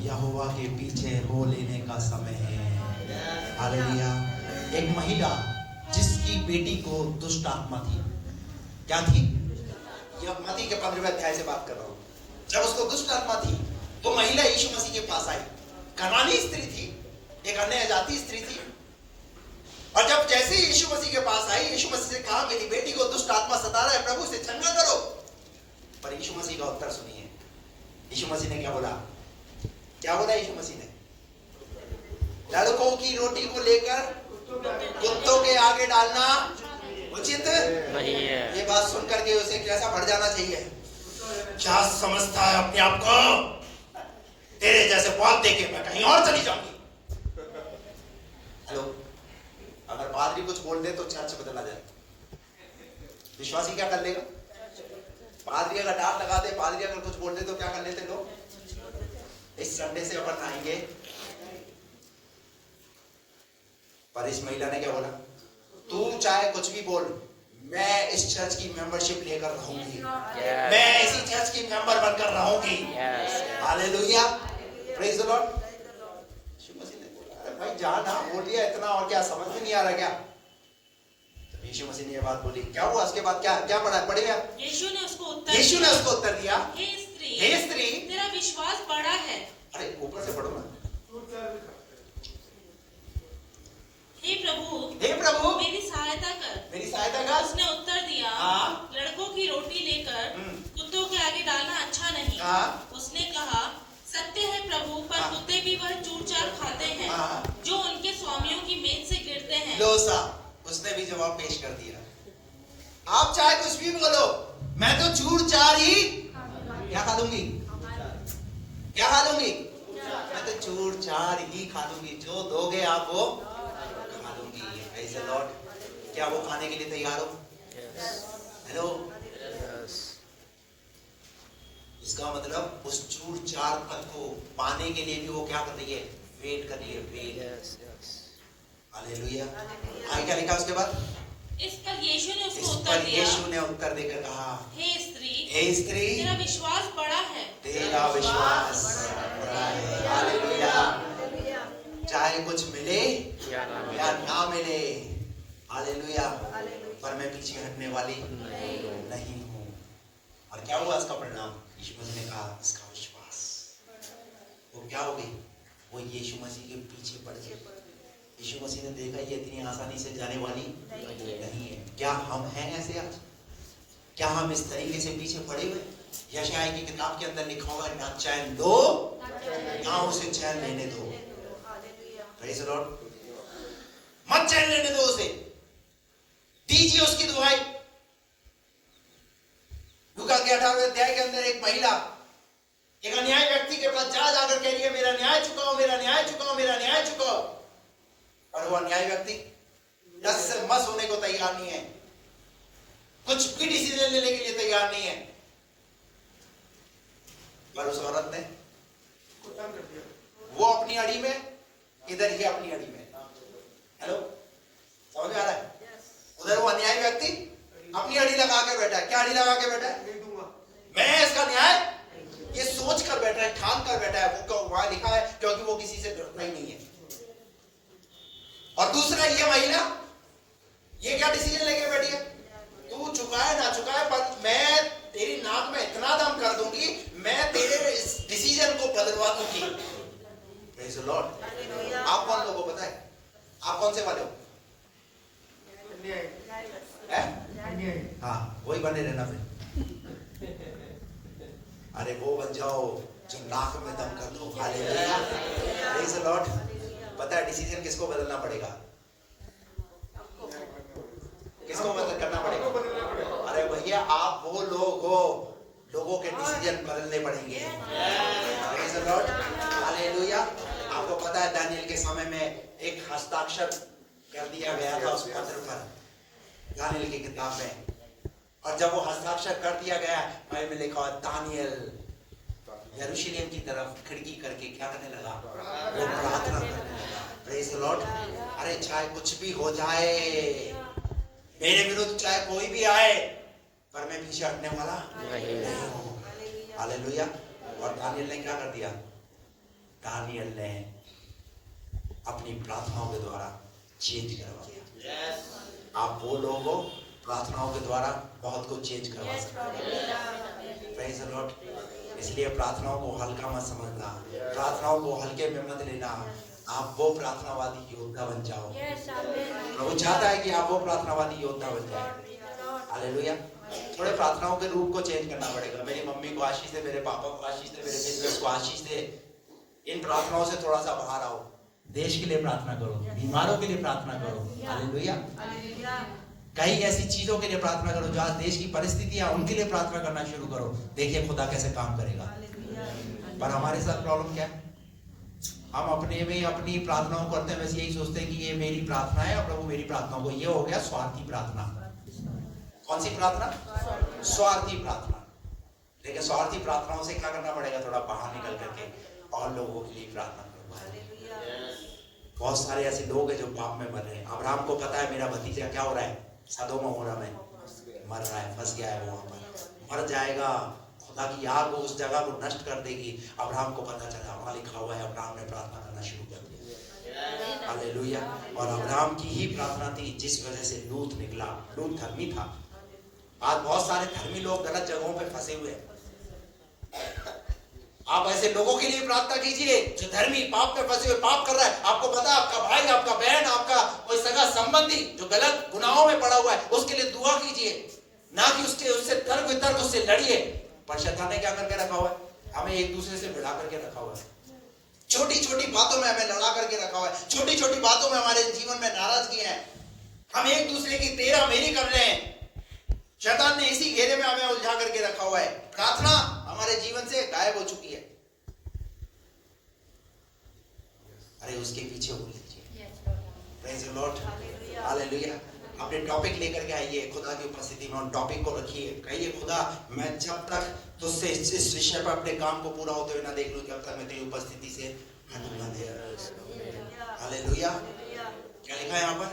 यहोवा के पीछे हो लेने का समय है। हालेलुया। एक महिला जिसकी बेटी को दुष्ट आत्मा थी, क्या थी, यह मत्ती के 15वें अध्याय से बात कर रहा हूं। जब उसको दुष्ट आत्मा थी, वो महिला यीशु मसीह के पास आई। कनानी स्त्री थी, एक अन्य जाति स्त्री थी। और जब जैसे यीशु मसीह के पास आई, यीशु मसीह से कहा मेरी बेटी को दुष्ट आत्मा सता रहा है, प्रभु से चंगा करो। पर यीशु मसीह का उत्तर सुनिए। यीशु मसीह ने क्या बोला यीशु मसीह ने, लड़कों की रोटी को लेकर कुत्तों के आगे डालना उचित नहीं है। ये बात सुनकर के उसे कैसा भर जाना चाहिए, क्या समझता है अपने आप को, तेरे जैसे बहुत देखे मैं कहीं और चली जाऊंगी। हेलो, अगर पादरी कुछ बोल दे तो चर्च बदला जाए, विश्वासी क्या कर लेगा? पादरी अगर डांट लगा दे, पादरी अगर कुछ बोल दे तो क्या कर लेते लोग? इस संडे से अपन आएंगे। पर इस महिला ने क्या बोला, तू चाहे कुछ भी बोल, मैं इस चर्च की मेंबरशिप लेकर रहूंगी, मैं इसी चर्च की मेंबर बनकर रहूंगी। Hallelujah. Praise the Lord. Yeshu Masih ने बोला, अरे भाई जा ना, बोल दिया इतना और क्या, समझ में नहीं आ रहा क्या? यीशु मसीह ने ये बात बोली, क्या हुआ उसके बाद, क्या पढ़ेगा? यीशु ने उसको उत्तर दिया, हे स्त्री तेरा विश्वास बड़ा है। अरे ऊपर से पढ़ो ना। हे प्रभु मेरी सहायता कर। उसने उत्तर दिया, लड़कों की रोटी लेकर कुत्तों के आगे डालना अच्छा नहीं। उसने कहा, सत्य है प्रभु, पर कुत्ते भी वह चूर-चार खाते हैं जो उनके स्वामियों की मेज से गिरते हैं। लो सा, उसने भी जवाब पेश कर दिया। आप चाहे कुछ भी बोलो, मैं तो चूर-चार ही क्या खा लूंगी, मैं तो चूर-चार ही खा लूंगी, जो दोगे आप वो खा लूंगी। Praise the Lord. क्या वो खाने के लिए तैयार हो? हेलो, इसका मतलब उस चूर चार तक को पाने के लिए भी वो क्या कर रही है? वेट कर रही है, वेट। हालेलुया। आगे क्या लिखा उसके बाद? इस पर यीशु ने उसको इस उत्तर पर दिया, यीशु ने उत्तर देकर कहा, हे स्त्री, हे स्त्री, तेरा विश्वास बड़ा है, तेरा विश्वास बड़ा है। हालेलुया। चाहे कुछ मिले या ना मिले, हालेलुया, पर मैं पीछे हटने वाली नहीं हूँ। और क्या हुआ इसका परिणाम? यीशु मसीह ने कहा, इसका विश्वास। वो क्या हो गई? वो यीशु मसीह के पीछे पड़ गई। यीशु मसीह ने देखा ये इतनी आसानी से जाने वाली नहीं है। क्या हम हैं ऐसे आज? क्या हम इस तरीके से पीछे पड़े हुए? यशायाह की किताब के अंदर लिखा होगा, ना चैन दो ना उसे चैन लेने दो। Praise the Lord. मत चैन लेने दो उसे, दीजिए उसकी दुहाई। लूका के 18वें अध्याय के अंदर एक महिला एक अन्याय व्यक्ति के पास जाकर कह रही है, मेरा न्याय चुकाओ, मेरा न्याय चुकाओ, मेरा न्याय चुकाओ। और वो अन्याय व्यक्ति दस से मस होने को तैयार नहीं है, कुछ भी डिसीजन लेने के लिए तैयार नहीं है। पर उस औरत ने वो अपनी अड़ी में, इधर ही अपनी अड़ी में। हेलो, समझ में आ रहा है? उधर वो अन्याय व्यक्ति अपनी अड़ी लगा के बैठा है। क्या अड़ी लगा के बैठा है? मैं इसका न्याय, ये सोच कर बैठा है, ठान कर बैठा है। वो वहां लिखा है क्योंकि वो किसी से डरता ही नहीं है। और दूसरा ये महिला, ये क्या डिसीजन लेके बैठी है? तू चुकाए ना चुकाए, पर मैं तेरी नाक में इतना दम कर दूंगी, मैं तेरे इस डिसीजन को बदलवा दूंगी। Praise the Lord. आप कौन लोगों को पता है? आप कौन से वाले हो? हाँ, वही बने रहना फिर। अरे वो बन जाओ जो नाक में दम कर दो। Hallelujah, praise the Lord. पता है डिसीजन किसको बदलना पड़ेगा? किसको बदल करना पड़ेगा? अरे भैया, आप वो लोग हो, लोगों के डिसीजन बदलने पड़ेंगे। Praise the Lord, hallelujah. आपको पता है दानिएल के समय में एक हस्ताक्षर कर दिया गया था उस पत्र पर, दानिएल की किताब में। और जब वो हस्ताक्षर कर दिया गया, बाइबल में लिखा हुआ, दानिएल यरूशलेम की तरफ खिड़की करके क्या करने लगा? वो प्रार्थना करने लगा। Praise the Lord. अरे चाहे कुछ भी हो जाए, मेरे विरुद्ध चाहे कोई भी आए, पर मैं पीछे हटने वाला नहीं हूँ। हालेलुया। और दानिएल ने क्या कर दिया? दानिएल ने अपनी प्रार्थनाओं के द्वारा चेंज करवा दिया। आप वो लोग हो, प्रार्थनाओं के द्वारा बहुत कुछ चेंज करवा सकते हैं। Praise the Lord. इसलिए प्रार्थनाओं को हल्का मत समझना, प्रार्थनाओं को हल्के में मत लेना। आप वो प्रार्थनावादी योद्धा बन जाओ। प्रभु चाहता है कि आप वो प्रार्थनावादी योद्धा बन जाए। हालेलुया। थोड़े प्रार्थनाओं के रूप को चेंज करना पड़ेगा। मेरी मम्मी को आशीष दे, मेरे पापा को आशीष दे, मेरे बिजनेस को आशीष दे। इन प्रार्थनाओं से थोड़ा सा बाहर आओ। देश के लिए प्रार्थना करो, बीमारों के लिए प्रार्थना करो। हालेलुया। कई ऐसी चीजों के लिए प्रार्थना करो जो आज देश की परिस्थितियां, उनके लिए प्रार्थना करना शुरू करो। देखिए खुदा कैसे काम करेगा। पर हमारे साथ प्रॉब्लम क्या है? हम अपने में अपनी प्रार्थनाओं करते हैं, बस यही सोचते हैं कि ये मेरी प्रार्थना है और प्रभु मेरी प्रार्थनाओं को, ये हो गया स्वार्थी प्रार्थना। कौन सी प्रार्थना? स्वार्थी प्रार्थना। लेकिन स्वार्थी प्रार्थनाओं से क्या करना पड़ेगा? थोड़ा बाहर निकल करके और लोगों के लिए प्रार्थना करो। बहुत सारे ऐसे लोग हैं जो पाप में मर रहे हैं। अब्राहम को पता है मेरा भतीजा क्या हो रहा है? सदोम और अमोरा में मर रहा है, फंस गया है, वहां पर मर जाएगा। खुदा की आग वो उस जगह को नष्ट कर देगी। अब्राहम को पता चला, वहां लिखा हुआ है अब्राहम ने प्रार्थना करना शुरू कर दिया। हालेलुया। और अब्राहम की ही प्रार्थना थी जिस वजह से लूत निकला। लूत धर्मी था। आज बहुत सारे धर्मी लोग गलत जगहों पे फंसे हुए हैं। आप ऐसे लोगों के लिए प्रार्थना कीजिए जो धर्मी पाप में फंसे हुए, पाप कर रहा है। आपको पता है आपका भाई, आपका बहन, आपका कोई सगा संबंधी जो गलत गुनाहों में पड़ा हुआ है, उसके लिए दुआ कीजिए, ना कि उससे तर्क वितर्क उससे लड़िए। पर शैतान ने क्या करके रखा हुआ है? हमें एक दूसरे से भिड़ा करके रखा हुआ है। छोटी छोटी बातों में हमें लड़ा करके रखा हुआ है। छोटी छोटी बातों में हमारे जीवन में नाराजगी है। हम एक दूसरे की तेरा मेरी कर रहे हैं। शैतान ने इसी घेरे में हमें उलझा करके रखा हुआ है। प्रार्थना हमारे जीवन से गायब हो चुकी है। अरे उसके पीछे बोल लीजिए। Praise the Lord, hallelujah. अपने टॉपिक लेकर के आइए खुदा की उपस्थिति में, उन टॉपिक को रखिए। कहिए खुदा मैं जब तक तुझसे इस विषय पर अपने काम को पूरा होते हुए ना देख लूं, जब तक मैं तेरी उपस्थिति से हटूंगा नहीं। हालेलुया। क्या लिखा है यहाँ पर?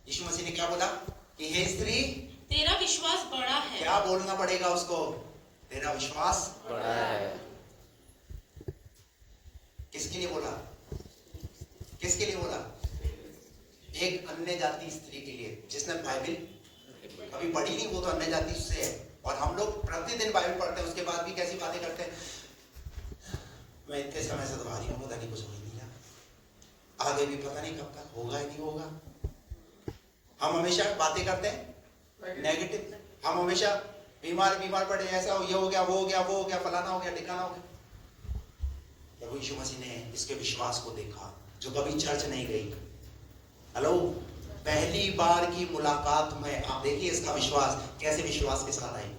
यीशु मसीह ने क्या बोला कि हे स्त्री तेरा विश्वास बड़ा है। क्या बोलना पड़ेगा उसको? तेरा विश्वास बड़ा है। किसके लिए बोला? किसके लिए बोला? एक अन्य जाति स्त्री के लिए, जिसने बाइबल कभी पढ़ी नहीं, वो तो अन्य जाति से है। और हम लोग प्रतिदिन बाइबल पढ़ते हैं, उसके बाद भी कैसी बातें करते हैं, मैं इतने समय से तो आ रही हूँ, पता नहीं कुछ हो ही नहीं रहा, आगे भी पता नहीं कब तक होगा ही नहीं होगा। हम हमेशा बातें करते हैं नेगेटिव, हम हमेशा बीमार पड़े, ऐसा हो, ये हो गया, वो हो गया, वो हो गया, फलाना हो गया, ठिकाना हो गया। प्रभु यीशु मसीह ने इसके विश्वास को देखा, जो कभी चर्च नहीं गई। हेलो, पहली बार की मुलाकात में आप देखिए इसका विश्वास कैसे विश्वास के साथ आई।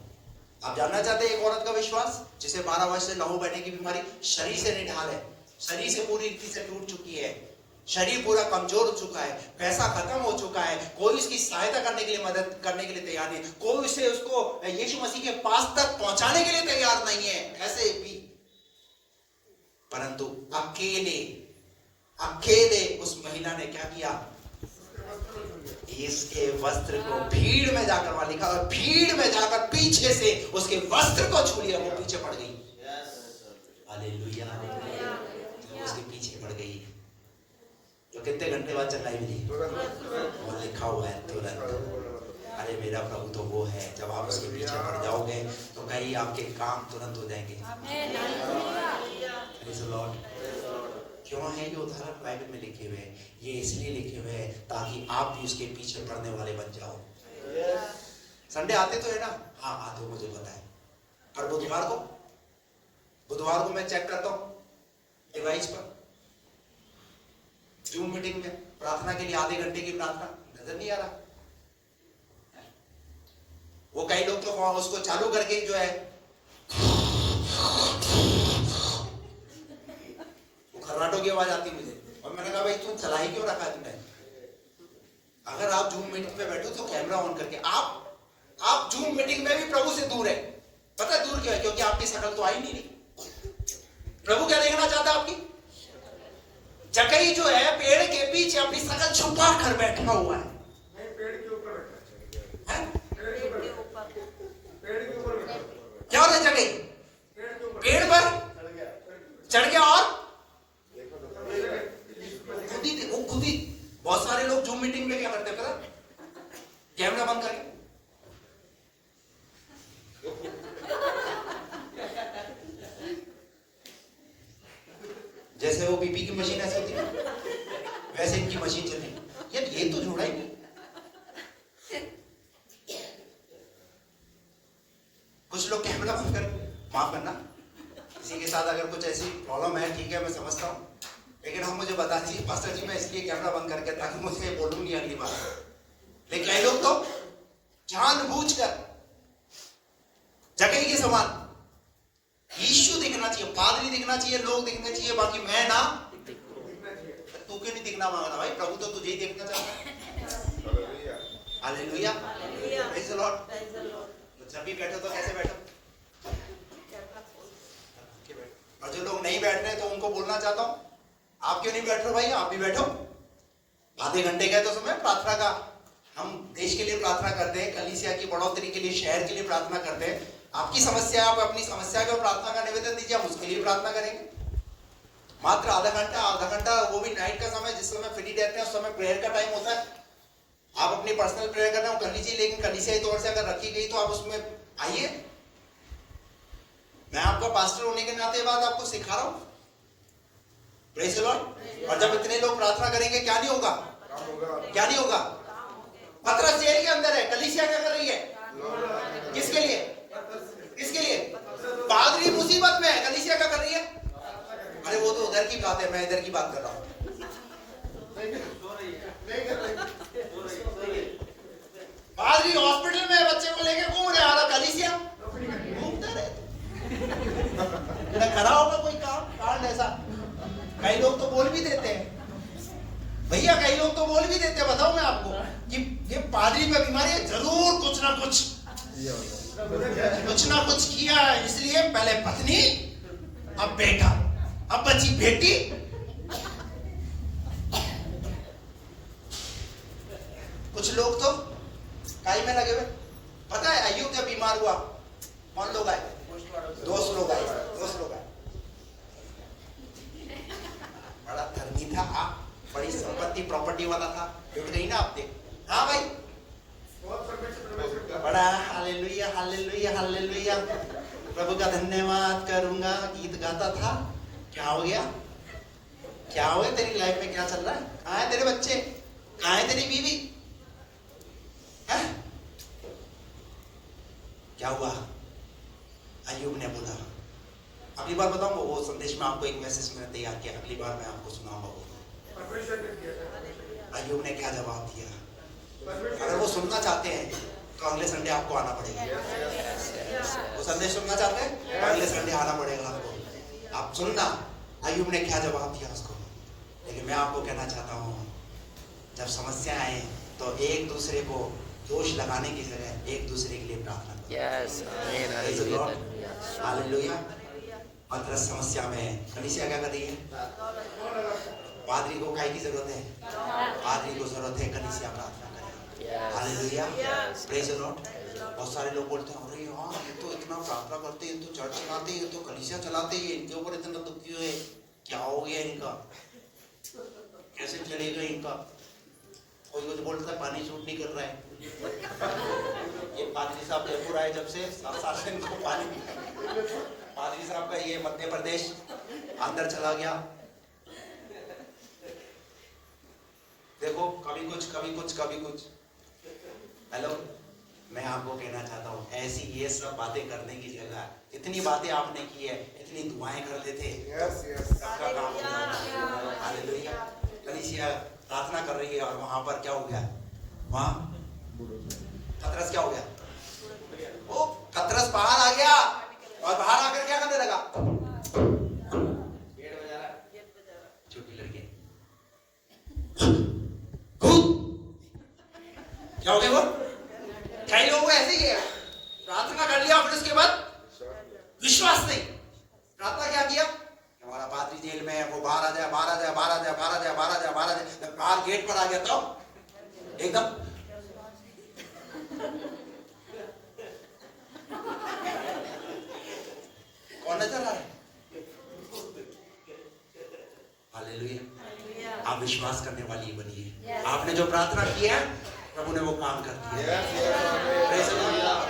आप जानना चाहते हैं एक औरत का विश्वास, जिसे 12 वर्ष से लहू बहने की बीमारी, शरीर से निढाल है, शरीर से पूरी रीति से टूट चुकी है, शरीर पूरा कमजोर हो चुका है, पैसा खत्म हो चुका है, कोई उसकी सहायता करने के लिए, मदद करने के लिए तैयार नहीं, कोई उसे उसको यीशु मसीह के पास तक पहुंचाने के लिए तैयार नहीं है, ऐसे भी। परंतु अकेले उस महिला ने क्या किया? इसके वस्त्र को, भीड़ में जाकर, वहां लिखा है भीड़ में जाकर पीछे से उसके वस्त्र को छू लिया, वो पीछे पड़ गई। हालेलुया। उसके पीछे पड़ गई, तो कितने घंटे बाद चंगाई मिली? वो लिखा हुआ है तुरंत। अरे मेरा प्रभु तो वो है, जब आप उसके पीछे पड़ जाओगे तो कहीं आपके काम तुरंत हो जाएंगे। Praise the Lord. क्यों है ये उदाहरण बाइबल में लिखे हुए? ये इसलिए लिखे हुए हैं ताकि आप भी उसके पीछे पड़ने वाले बन जाओ। संडे आते तो है ना? हाँ आते हो, मुझे पता है। और बुधवार को मैं चेक करता हूँ डिवाइस पर, जूम मीटिंग में प्रार्थना के लिए आधे घंटे की प्रार्थना, नजर नहीं आ रहा। वो कई लोग तो उसको चालू करके जो है खर्राटों की आवाज आती मुझे, और मैंने कहा भाई तुम चला ही क्यों रखा है तुमने? अगर आप जूम मीटिंग पे बैठो तो कैमरा ऑन करके, आप जूम मीटिंग में भी प्रभु से दूर है। पता है दूर क्यों है? क्योंकि आपकी शक्ल तो आई नहीं रही। प्रभु क्या देखना चाहता है? आपकी जकई जो है पेड़ के पीछे अपनी शक्ल छुपा कर बैठा हुआ है। पेड़ के ऊपर बैठा है। क्या होता है? जकई पेड़ पर चढ़ गया और खुद ही बहुत सारे लोग जूम मीटिंग में क्या करते हैं पता? कैमरा बंद करके जैसे वो बीपी की मशीन ऐसे होती है, वैसे इनकी मशीन चल रही। यार ये तो जोड़ा ही नहीं। कुछ लोग कैमरा बंद कर, माफ करना, किसी के साथ अगर कुछ ऐसी प्रॉब्लम है, ठीक है मैं समझता हूँ, लेकिन हम मुझे बता दीजिए पास्टर जी मैं इसलिए कैमरा बंद करके, ताकि मुझसे बोलूं नहीं अगली बार। लेकिन कई लोग तो जानबूझकर जगह के समान यीशु दिखना चाहिए, पादरी दिखना चाहिए, लोग दिखना चाहिए, बाकी मैं ना। तू क्यों नहीं दिखना मांगता भाई? प्रभु तो तुझे ही देखना चाहता है। Hallelujah, praise the Lord. तो जब भी बैठो तो कैसे बैठो? और जो लोग नहीं बैठ रहे तो उनको बोलना चाहता हूं, आप क्यों नहीं बैठ रहे भाई? आप भी बैठो। आधे घंटे का तो समय प्रार्थना का, हम देश के लिए प्रार्थना करते हैं, कलीसिया की बढ़ोतरी के लिए, शहर के लिए प्रार्थना करते हैं। आपकी समस्या, आप अपनी समस्या को प्रार्थना का निवेदन दीजिए, हम उसके लिए प्रार्थना करेंगे। मात्र आधा घंटा, वो भी नाइट का समय, जिस समय फ्री रहते हैं, उस समय प्रेयर का टाइम होता है। आप अपनी पर्सनल प्रेयर करना हो कर लीजिए, लेकिन कलीसियाई तौर से अगर रखी गई तो आप उसमें आइए। मैं आपका पास्टर होने के नाते बात आपको सिखा रहा हूं। Praise the Lord. और जब इतने लोग प्रार्थना करेंगे क्या नहीं होगा? क्या नहीं होगा? पतरस जेल के अंदर है, कलीसिया क्या कर रही है? किसके लिए? किसके लिए? पादरी मुसीबत में है, कलीसिया क्या कर रही है? अरे वो तो उधर की बात है, मैं इधर की बात कर रहा हूं। पादरी हॉस्पिटल में बच्चे को लेके घूम रहे, आ कलीसिया घूमते रहे। करा होगा कोई कांड ऐसा। कई लोग तो बोल भी देते हैं भैया, कई लोग तो बोल भी देते हैं, बताओ मैं आपको, कि ये पादरी पे बीमारी है, जरूर कुछ ना कुछ किया, इसलिए पहले पत्नी, अब बेटा, अब बची बेटी। कुछ लोग तो काई में लगे हुए। पता है अय्यूब जब बीमार हुआ कौन लोग आए? दोस्त लोग आए। बड़ा धर्मी था, बड़ी संपत्ति प्रॉपर्टी वाला था, लुट गई ना आपने। हाँ भाई, बड़ा हालेलुया हालेलुया हालेलुया, प्रभु का धन्यवाद करूंगा गीत गाता था। क्या हो गया? क्या हो गया तेरी लाइफ में? क्या चल रहा है? कहाँ है तेरे बच्चे? कहाँ है तेरी बीवी? है? क्या हुआ? अय्यूब ने बोला, अगली बार बताऊंगा वो संदेश में आपको, एक मैसेज मैंने तैयार किया, अगली बार मैं आपको सुनाऊंगा वो अय्यूब ने क्या जवाब दिया। अगर वो सुनना चाहते हैं तो अगले संडे आपको आना पड़ेगा। वो संदेश सुनना चाहते हैं अगले संडे आना पड़ेगा आपको। आप सुनना अय्यूब ने क्या जवाब दिया उसको। लेकिन मैं आपको कहना चाहता हूँ, जब समस्या आए तो एक दूसरे को दोष लगाने की जगह एक दूसरे के लिए प्रार्थना करो। हालेलुया। पतरस समस्या में, कलीसिया क्या कर रही है? पादरी को काय की जरूरत है? पादरी को जरूरत है, कलीसिया प्रार्थना करे। Hallelujah, praise the Lord. बहुत सारे लोग बोलते हैं, अरे हाँ ये तो इतना प्रार्थना करते हैं, तो चर्च चलाते हैं, तो कलीसिया चलाते हैं, इनके ऊपर इतना दुख क्यों है? क्या हो गया इनका? कैसे चलेगा इनका? कोई कुछ बोलता है पानी शूट नहीं कर रहा है। ये पादरी साहब जयपुर आए जब से 7 साल से इनको पानी, पादरी साहब का ये मध्य प्रदेश अंदर चला गया। देखो कभी कुछ कभी कुछ कभी कुछ। हेलो, मैं आपको कहना चाहता हूँ, ऐसी ये सब बातें करने की जगह इतनी बातें आपने की है, इतनी दुआएं कर लेते। सबका काम हालेलुया। कलीसिया प्रार्थना कर रही है और वहां पर क्या हो गया? वहां पतरस क्या हो गया? वो पतरस बाहर आ गया और बाहर आकर क्या करने लगा? पेड़ बजा रहा, छोटी लड़की। क्या हो गया? वो कई लोग ऐसे ही है, प्रार्थना कर लिया फिर उसके बाद विश्वास नहीं। प्रार्थना क्या किया? हमारा पादरी जेल में है, वो बाहर आ जाए, बाहर आ जाए, बाहर आ जाए, बाहर आ जाए, बाहर आ जाए, बाहर आ जाए। बाहर गेट पर आ गया तो एकदम कौन नजर आ रहा है? हालेलुया। आप विश्वास करने वाली बनिए। आपने जो प्रार्थना की है प्रभु ने वो काम कर दिया।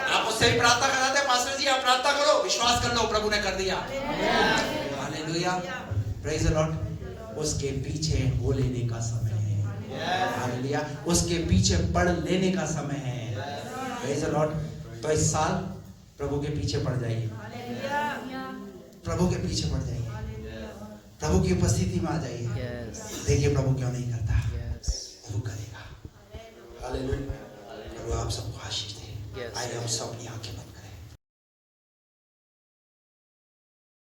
आप मुझसे भी प्रार्थना कराते हैं, पास्टर जी आप प्रार्थना करो, विश्वास कर लो, प्रभु ने कर दिया। Hallelujah, praise the Lord. उसके पीछे हो लेने का समय है। हालेलुया, उसके पीछे पढ़ लेने का समय है। Praise the Lord. तो इस साल प्रभु के पीछे पड़ जाइए, प्रभु के पीछे पड़ जाइए, प्रभु की उपस्थिति में आ जाइए। देखिए प्रभु क्यों नहीं करता, प्रभु करेगा। हालेलुया। प्रभु आप सबको आशीष दे। आइए हम सब अपनी आंखें बंद